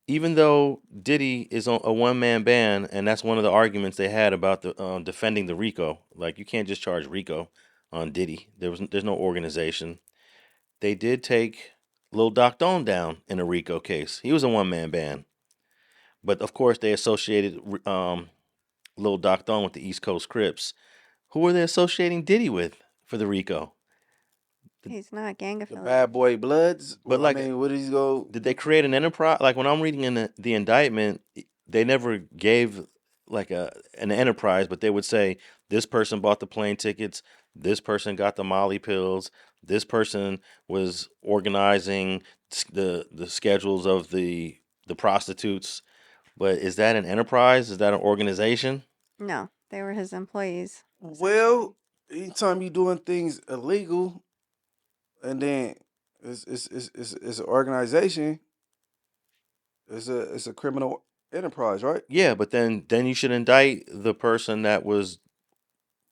even though Diddy is a one-man band, and that's one of the arguments they had about the defending the RICO. Like, you can't just charge RICO on Diddy. There's no organization. They did take Lil Doc Don down in a RICO case. He was a one-man band. But, of course, they associated Lil Doc Don with the East Coast Crips. Who were they associating Diddy with for the RICO? He's not gang The affiliated. Bad Boy Bloods. But I mean, what did he go? Did they create an enterprise? Like, when I'm reading in the indictment, they never gave like an enterprise, but they would say this person bought the plane tickets, this person got the Molly pills, this person was organizing the schedules of the prostitutes. But is that an enterprise? Is that an organization? No, they were his employees. Well, anytime you doing things illegal, and then it's an organization, it's a criminal enterprise, right? Yeah, but then you should indict the person that was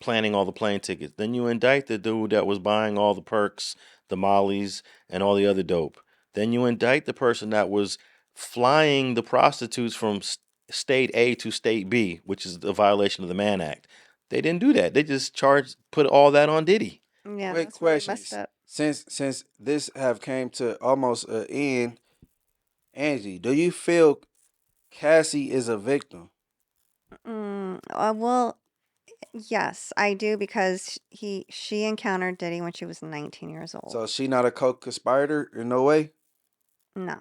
planning all the plane tickets. Then you indict the dude that was buying all the perks, the mollies, and all the other dope. Then you indict the person that was flying the prostitutes from state A to state B, which is a violation of the Mann Act. They didn't do that. They just put all that on Diddy. Yeah, Quick that's really question. messed up. Since this have came to almost an end, Angee, do you feel Cassie is a victim? Well, yes, I do, because she encountered Diddy when she was 19 years old. So she not a co-conspirator in no way? No,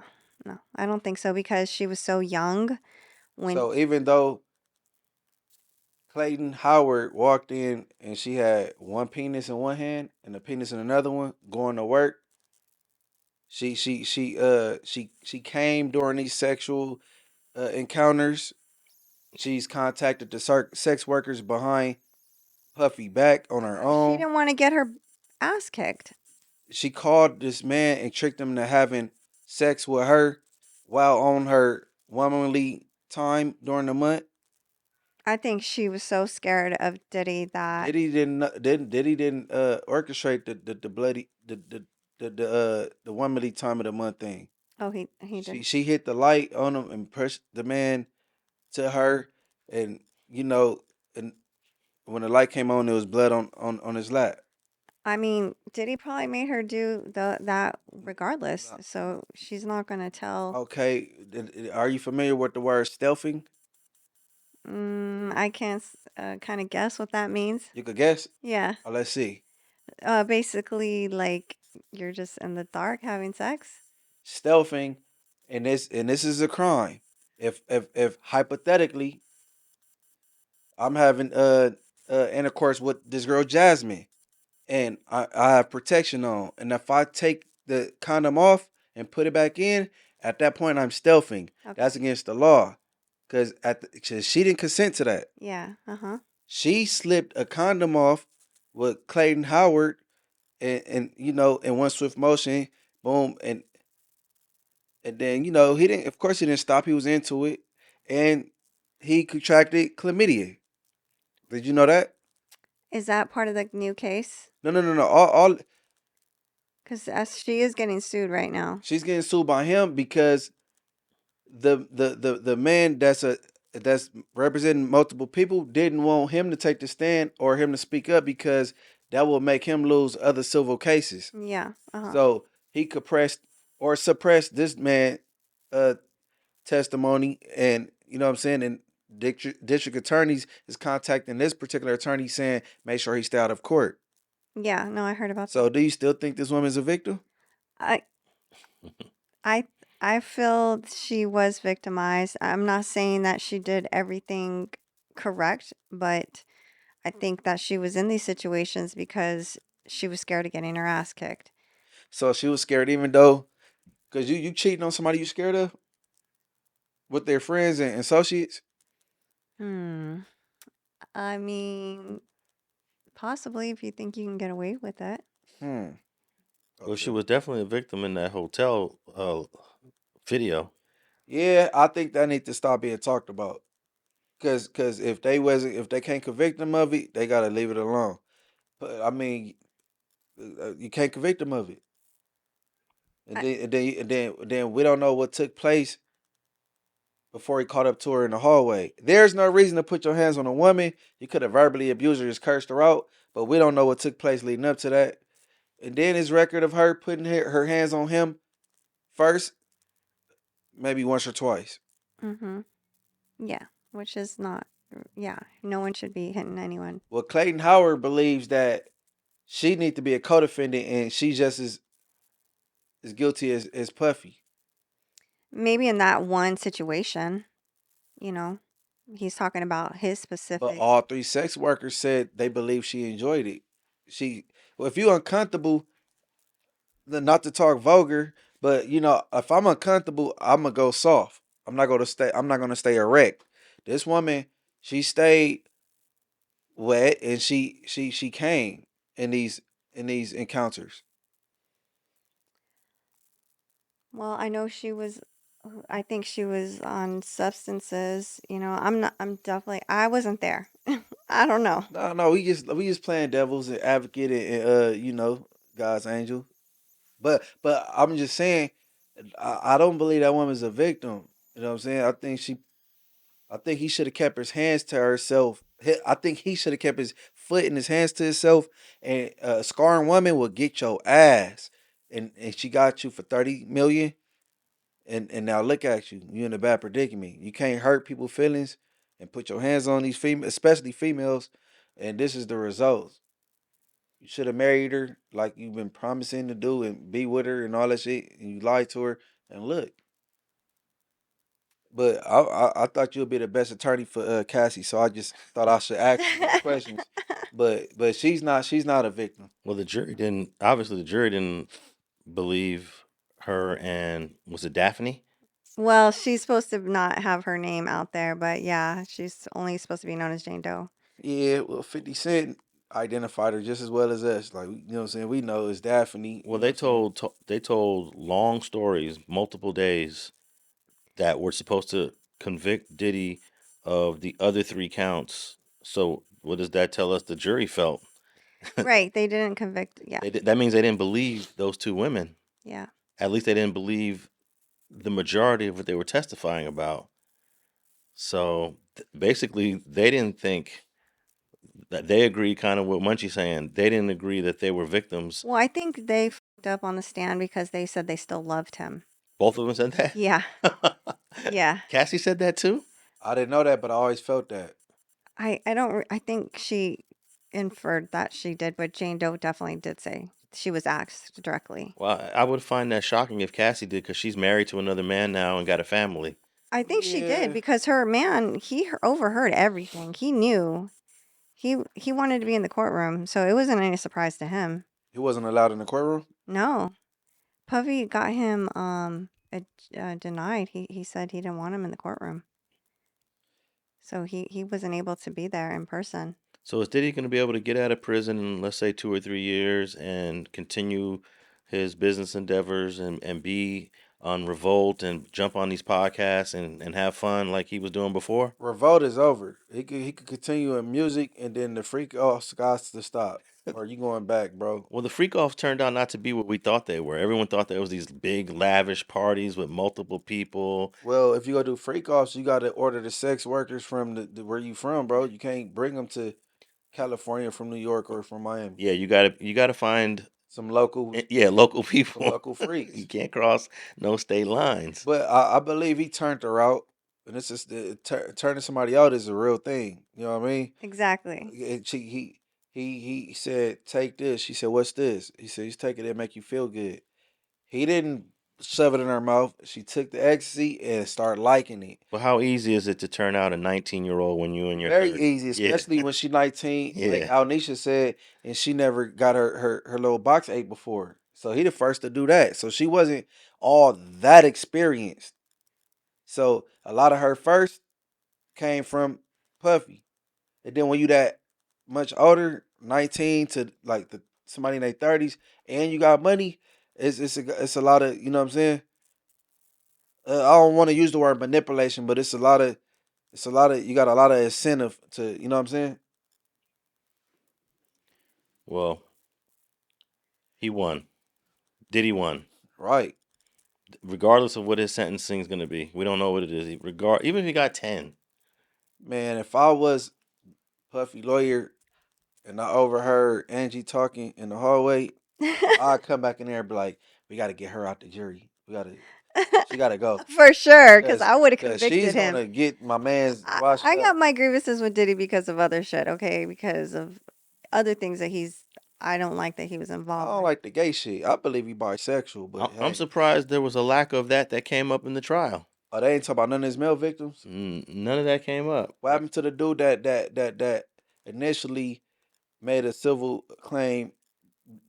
I don't think so, because she was so young when. So even though Clayton Howard walked in and she had one penis in one hand and a penis in another one going to work, she came during these sexual encounters. She's contacted the sex workers behind Puffy back on her She own. didn't want to get her ass kicked. She called this man and tricked him into having sex with her while on her womanly time during the month. I think she was so scared of Diddy that Diddy didn't orchestrate the bloody the womanly time of the month thing. he did. She hit the light on him and pushed the man to her, and and when the light came on, there was blood on his lap. I mean, Diddy probably made her do that regardless, so she's not gonna tell. Okay, are you familiar with the word stealthing? I can't kind of guess what that means. You could guess. Yeah. Oh, let's see. Basically, like, you're just in the dark having sex. Stealthing, and this is a crime. If hypothetically, I'm having intercourse with this girl Jasmine, and I have protection on, and if I take the condom off and put it back in, at that point I'm stealthing. Okay. That's against the law, because she didn't consent to that. Yeah. She slipped a condom off with Clayton Howard, and in one swift motion, boom, and then he didn't. Of course, he didn't stop. He was into it, and he contracted chlamydia. Did you know that? Is that part of the new case? No. All Because she is getting sued right now. she's getting sued by him because the man that's representing multiple people didn't want him to take the stand or him to speak up, because that will make him lose other civil cases. Yeah. So he or suppressed this man testimony, and you know what I'm saying, and district attorneys is contacting this particular attorney saying make sure he stay out of court. Yeah. No, I heard about So do you still think this woman's a victim? that. I feel she was victimized. I'm not saying that she did everything correct, but I think that she was in these situations because she was scared of getting her ass kicked. So she was scared, even though, because you cheating on somebody you scared of? with their friends and associates? I mean, possibly if you think you can get away with it. Hmm. Well, she Okay. was definitely a victim in that hotel video. Yeah, I think that need to stop being talked about. Cause if they can't convict them of it, they gotta leave it alone. But I mean, you can't convict them of it, and I, then we don't know what took place before he caught up to her in the hallway. There's no reason to put your hands on a woman. You could have verbally abused her, just cursed her out, but we don't know what took place leading up to that. And then his record of her putting her hands on him first, maybe once or twice. mm-hmm. Yeah, which is not. Yeah, no one should be hitting anyone. Well, Clayton Howard believes that she need to be a co-defendant, and she's just as guilty as Puffy. Maybe in that one situation, you know, he's talking about his But specific. all 3 sex workers said they believe she enjoyed it. Well, if you're uncomfortable, then not to talk vulgar, but if I'm uncomfortable, I'm gonna go soft. I'm not gonna stay erect. This woman, she stayed wet, and she came in these encounters. Well, I know she was. I think she was on substances. I'm not. I'm definitely. I wasn't there. I don't know. No, we just playing devil's advocate and God's angel. But I'm just saying, I don't believe that woman's a victim. You know what I'm saying? I think he should have kept his hands to herself. I think he should have kept his foot in his hands to himself. And a scarring woman will get your ass, and she got you for 30 million. And now look at you. You in a bad predicament. You can't hurt people's feelings and put your hands on these females, especially females. And this is the results. You should have married her like you've been promising to do and be with her and all that shit. And you lied to her. And look. But I thought you'd be the best attorney for Cassie, so I just thought I should ask you these questions. But she's not a victim. Well, the jury didn't believe her, and was it Daphne? Well, she's supposed to not have her name out there, but yeah, she's only supposed to be known as Jane Doe. Yeah, well, 50 Cent identified her just as well as us. Like, you know what I'm saying? We know it's Daphne. Well, they told long stories, multiple days, that were supposed to convict Diddy of the other 3 counts. So what does that tell us? The jury felt Right. They didn't convict. Yeah. that means they didn't believe those 2 women. Yeah. At least they didn't believe the majority of what they were testifying about. So basically, they didn't think that they agreed, kind of what Munchie's saying. They didn't agree that they were victims. Well, I think they fucked up on the stand because they said they still loved him. Both of them said that? Yeah. Yeah. Cassie said that too? I didn't know that, but I always felt that. I think she inferred that she did, but Jane Doe definitely did say she was asked directly. Well, I would find that shocking if Cassie did, because she's married to another man now and got a family. I think she Yeah. did because her man, he overheard everything. He knew. He wanted to be in the courtroom, so it wasn't any surprise to him. He wasn't allowed in the courtroom? No. Puffy got him denied. He said he didn't want him in the courtroom. So he wasn't able to be there in person. So is Diddy going to be able to get out of prison in, let's say, 2 or 3 years and continue his business endeavors and be on Revolt and jump on these podcasts and have fun like he was doing before? Revolt is over. He could continue in music, and then the freak offs got to stop. Or you going back, bro? Well, the freak offs turned out not to be what we thought they were. Everyone thought there was these big, lavish parties with multiple people. Well, if you go do freak offs, you got to order the sex workers from the where you from, bro. You can't bring them to California from New York or from Miami. Yeah, you gotta find Some local local people. local freaks. You can't cross no state lines. But I believe he turned her out, and this is turning somebody out is a real thing. You know what I mean? Exactly. He said, "Take this." She said, "What's this?" He said, "He's taking it, make you feel good." He didn't shove it in her mouth. She took the ecstasy and started liking it. But how easy is it to turn out a 19-year-old when you and your Very 30? easy, Yeah. especially when she's 19. Like Yeah. Alnisha said, and she never got her little box ate before. So he the first to do that. So she wasn't all that experienced. So a lot of her first came from Puffy. And then when you that much older, 19 to like somebody in their 30s, and you got money, it's a lot of, you know what I'm saying? I don't want to use the word manipulation, but it's a lot of you got a lot of incentive to, you know what I'm saying? Well, he won. Diddy won. Right. Regardless of what his sentencing is going to be, we don't know what it is. Even if he got 10. Man, if I was Puffy lawyer and I overheard Angee talking in the hallway, I'd come back in there and be like, we got to get her out the jury. She got to go. For sure, because I would have convicted she's him. going to get my man's I washed got up. my grievances with Diddy because of other shit, okay? Because of other things that I don't like that he was I involved don't with. like the gay shit. I believe he bisexual, but I'm surprised there was a lack of that came up in the trial. Oh, they ain't talking about none of his male victims? None of that came up. What happened to the dude that initially made a civil claim,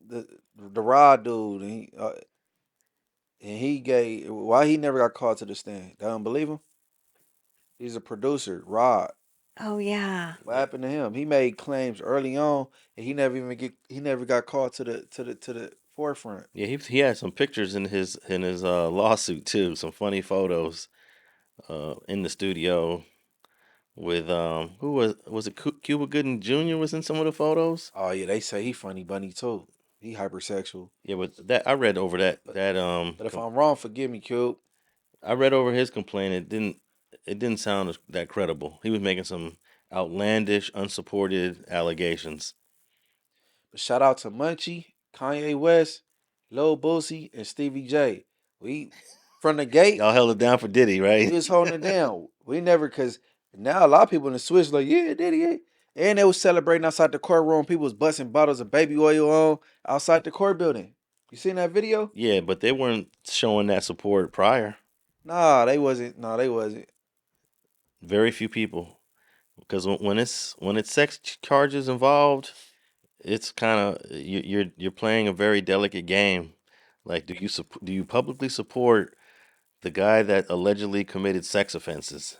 the Rod dude, and he gave, why he never got called to the stand? They don't believe him? He's a producer, Rod. Oh yeah. What happened to him? He made claims early on, and he never got called to the forefront. Yeah, he had some pictures in his lawsuit too. Some funny photos in the studio with who was it? Cuba Gooding Jr. was in some of the photos. Oh yeah, they say he funny bunny too. He hypersexual. Yeah, but that I read over that. But if I'm wrong, forgive me, Cube. I read over his complaint. It didn't sound that credible. He was making some outlandish, unsupported allegations. But shout out to Munchie, Kanye West, Lil Boosie, and Stevie J. We from the gate. Y'all held it down for Diddy, right? We was holding it down. We never, cause now a lot of people in the switch like, yeah, Diddy, yeah. And they was celebrating outside the courtroom. People was busting bottles of baby oil on outside the court building. You seen that video? Yeah, but they weren't showing that support prior. Nah, they wasn't. No, they wasn't. Very few people, because when it's sex charges involved, it's kind of you're playing a very delicate game. Like, do you publicly support the guy that allegedly committed sex offenses?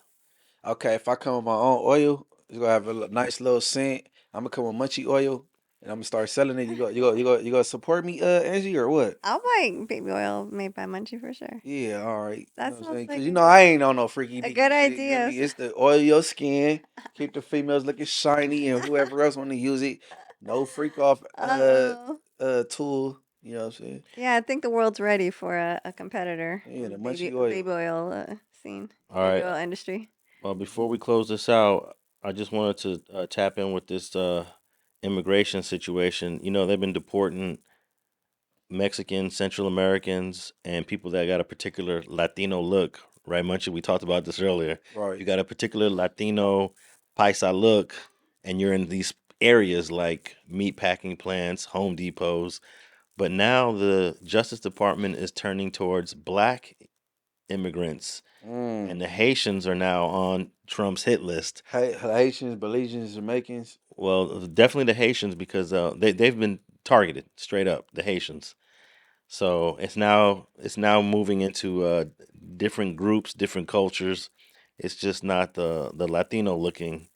Okay, if I come with my own oil, it's gonna have a nice little scent. I'm gonna come with Munchie oil, and I'm gonna start selling it. You go support me, Angee, or what? I'll buy baby oil made by Munchie for sure. Yeah, all right. That You know what I'm sounds saying? like Cause you know I ain't on no freaky a deaky good shit, you know what I idea. mean? It's the oil your skin, keep the females looking shiny, and whoever else want to use it, no freak off tool. You know what I'm saying? Yeah, I think the world's ready for a competitor. Yeah, the in Munchie oil. baby oil scene. All baby right. oil industry. Well, before we close this out, I just wanted to tap in with this immigration situation. You know, they've been deporting Mexicans, Central Americans, and people that got a particular Latino look, right, Munchie? We talked about this earlier. Right. You got a particular Latino paisa look, and you're in these areas like meat packing plants, Home Depots. But now the Justice Department is turning towards black immigrants, and the Haitians are now on Trump's hit list. Haitians, Belizeans, Jamaicans. Well, definitely the Haitians, because they've been targeted straight up, the Haitians. So it's now moving into different groups, different cultures. It's just not the Latino looking.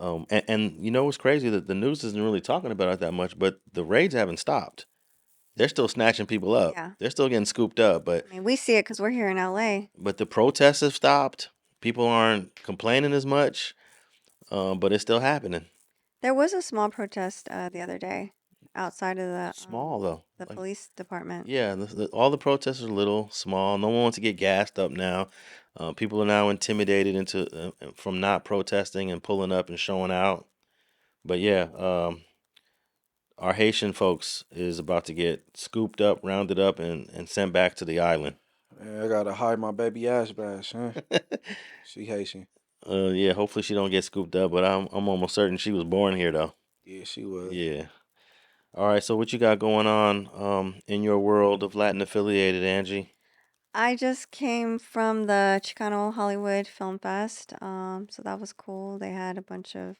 And you know what's crazy? That the news isn't really talking about it that much, but the raids haven't stopped. They're still snatching people up. Yeah. They're still getting scooped up, but I mean, we see it because we're here in LA. but the protests have stopped. People aren't complaining as much, but it's still happening. There was a small protest the other day outside of the Small though. the police department. Yeah, all the protests are little, small. No one wants to get gassed up now. People are now intimidated into from not protesting and pulling up and showing out. But yeah, our Haitian folks is about to get scooped up, rounded up, and sent back to the island. Man, I gotta hide my baby ass bash, huh? She Haitian. Yeah, hopefully she don't get scooped up, but I'm almost certain she was born here though. Yeah, she was. Yeah. All right, so what you got going on in your world of Latin affiliated, Angee? I just came from the Chicano Hollywood Film Fest, so that was cool. They had a bunch of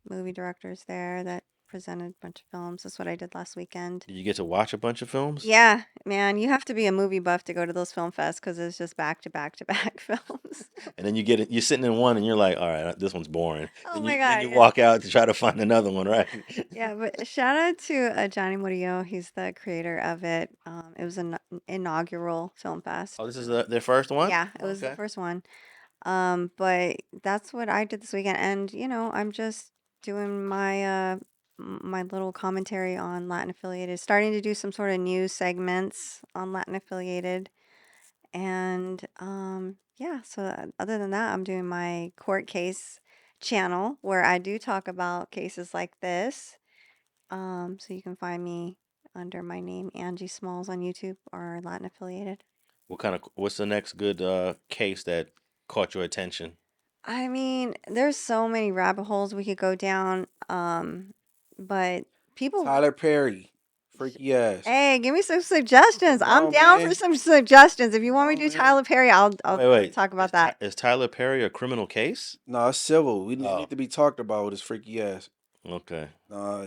movie directors there that presented a bunch of films. That's what I did last weekend. Did you get to watch a bunch of films? Yeah, man, you have to be a movie buff to go to those film fests because it's just back to back to back films. And then you're sitting in one and you're like, all right, this one's boring. Oh Then my you, God, then you yeah. walk out to try to find another one, right? Yeah, but shout out to Johnny Murillo. He's the creator of it. It was an inaugural film fest. Oh, this is their first one? Yeah, it was the Okay. first one. But that's what I did this weekend, and I'm just doing my little commentary on Latin affiliated, starting to do some sort of news segments on Latin affiliated, and yeah. So other than that, I'm doing my court case channel where I do talk about cases like this. So you can find me under my name Angee Smallz on YouTube or Latin affiliated. What's the next good case that caught your attention? I mean, there's so many rabbit holes we could go down. But people, Tyler Perry, freaky ass. hey, give me some suggestions. Come I'm on, down man. for some suggestions. If you want me to Come do on, man. Tyler Perry, I'll Wait. talk about that. Is Tyler Perry a criminal case? No, it's civil. We Oh. need to be talked about with his freaky ass. Okay. Nah.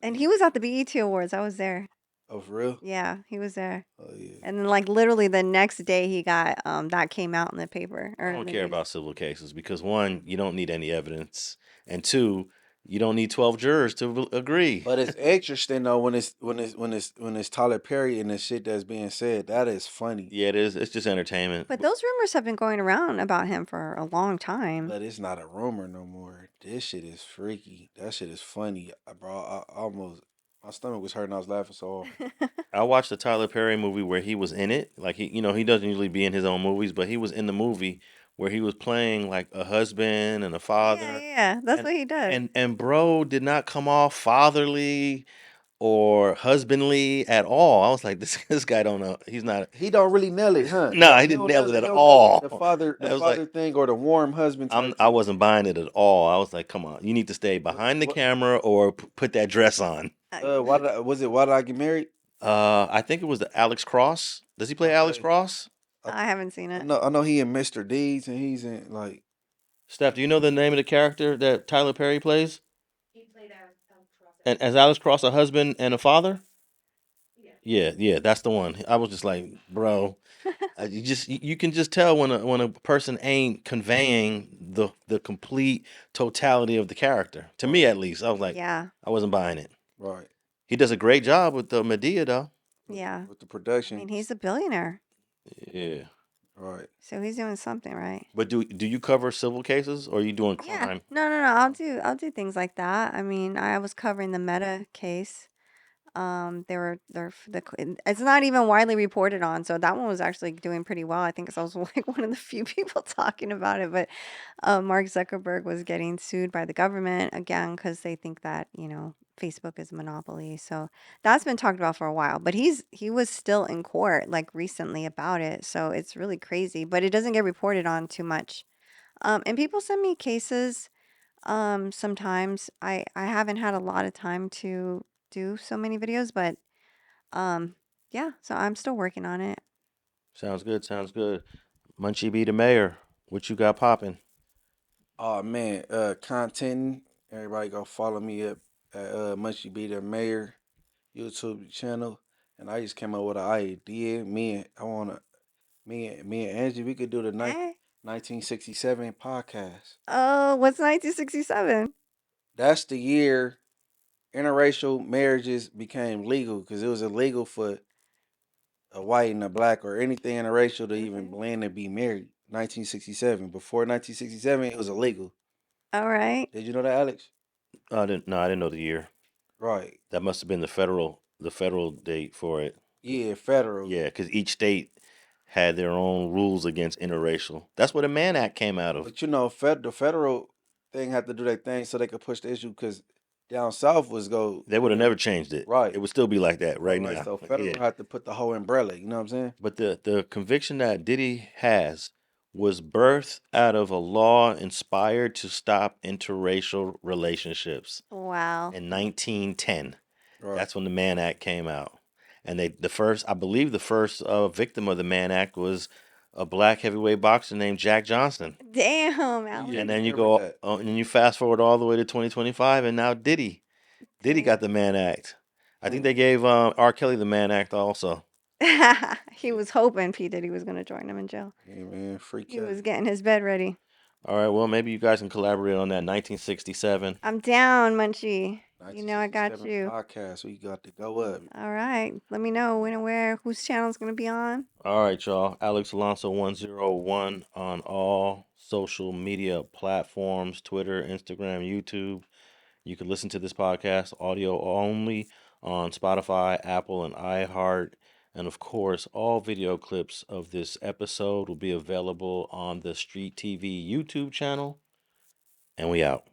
And he was at the BET Awards. I was there. Oh, for real? Yeah, he was there. Oh, yeah. And then, like, literally the next day, he got that came out in the paper. I don't care about civil cases because one, you don't need any evidence, and two, you don't need 12 jurors to agree. But it's interesting though when it's Tyler Perry and the shit that's being said. That is funny. Yeah, it is. It's just entertainment. But those rumors have been going around about him for a long time. But it's not a rumor no more. This shit is freaky. That shit is funny, bro. My stomach was hurting. I was laughing so hard. I watched the Tyler Perry movie where he was in it. Like he doesn't usually be in his own movies, but he was in the movie where he was playing like a husband and a father. Yeah, that's what he does. And bro did not come off fatherly or husbandly at all. I was like, this guy don't know. He's not. He don't really nail it, huh? No, he didn't nail it at all. The father I was like, thing or the warm husband. I wasn't buying it at all. I was like, come on, you need to stay behind the camera or put that dress on. Why did I get married? I think it was the Alex Cross. Does he play Alex Cross? I haven't seen it. I know he in Mr. Deeds and he's in like. Steph, do you know the name of the character that Tyler Perry plays? He played Alex Cross. And as Alex Cross, a husband and a father? Yeah, that's the one. I was just like, bro, you can just tell when a person ain't conveying the complete totality of the character. To me, at least, I was like, Yeah. I wasn't buying it. Right. He does a great job with the Medea, though. Yeah. With the production. I mean, he's a billionaire, Yeah. Right. so he's doing something right. But do you cover civil cases or are you doing Yeah. crime? No. I'll do things like that. I mean, I was covering the Meta case. It's not even widely reported on, so that one was actually doing pretty well. I think I was like one of the few people talking about it. But Mark Zuckerberg was getting sued by the government again because they think that Facebook is a monopoly. So that's been talked about for a while. But he was still in court like recently about it. So it's really crazy. But it doesn't get reported on too much. And people send me cases. Sometimes I haven't had a lot of time to do so many videos, but yeah. So I'm still working on it. Sounds good. Munchie B the mayor. What you got popping? Oh man, content. Everybody go follow me up at Munchie B the Mayor YouTube channel. And I just came up with an idea. Me and Angee, we could do the 1967 podcast. Oh, what's 1967? That's the year interracial marriages became legal because it was illegal for a white and a black or anything interracial to even blend and be married. 1967. Before 1967, it was illegal. All right. Did you know that, Alex? I didn't know the year. Right. That must have been the federal date for it. Yeah, federal. Yeah, because each state had their own rules against interracial. That's where the Mann Act came out of. But the federal thing had to do that thing so they could push the issue because down south they would have never changed it. Right. It would still be like that right now. So federal had to put the whole umbrella, you know what I'm saying? But the conviction that Diddy has was birthed out of a law inspired to stop interracial relationships. Wow. In 1910. Right. That's when the Mann Act came out. And the first victim of the Mann Act was a black heavyweight boxer named Jack Johnson. Damn, Alex. And then you fast forward all the way to 2025, and now Diddy Diddy got the Mann Act. I think they gave R. Kelly the Mann Act also. He was hoping P. Diddy was going to join him in jail. Hey, man, free He Kelly. was getting his bed ready. All right, well, maybe you guys can collaborate on that. 1967. I'm down, Munchie. You know I got 1967 you. Podcast. We got to go up. All right. Let me know when and where, whose channel is going to be on. All right, y'all. Alex Alonso 101 on all social media platforms, Twitter, Instagram, YouTube. You can listen to this podcast audio only on Spotify, Apple, and iHeart. And of course, all video clips of this episode will be available on the Street TV YouTube channel. And we out.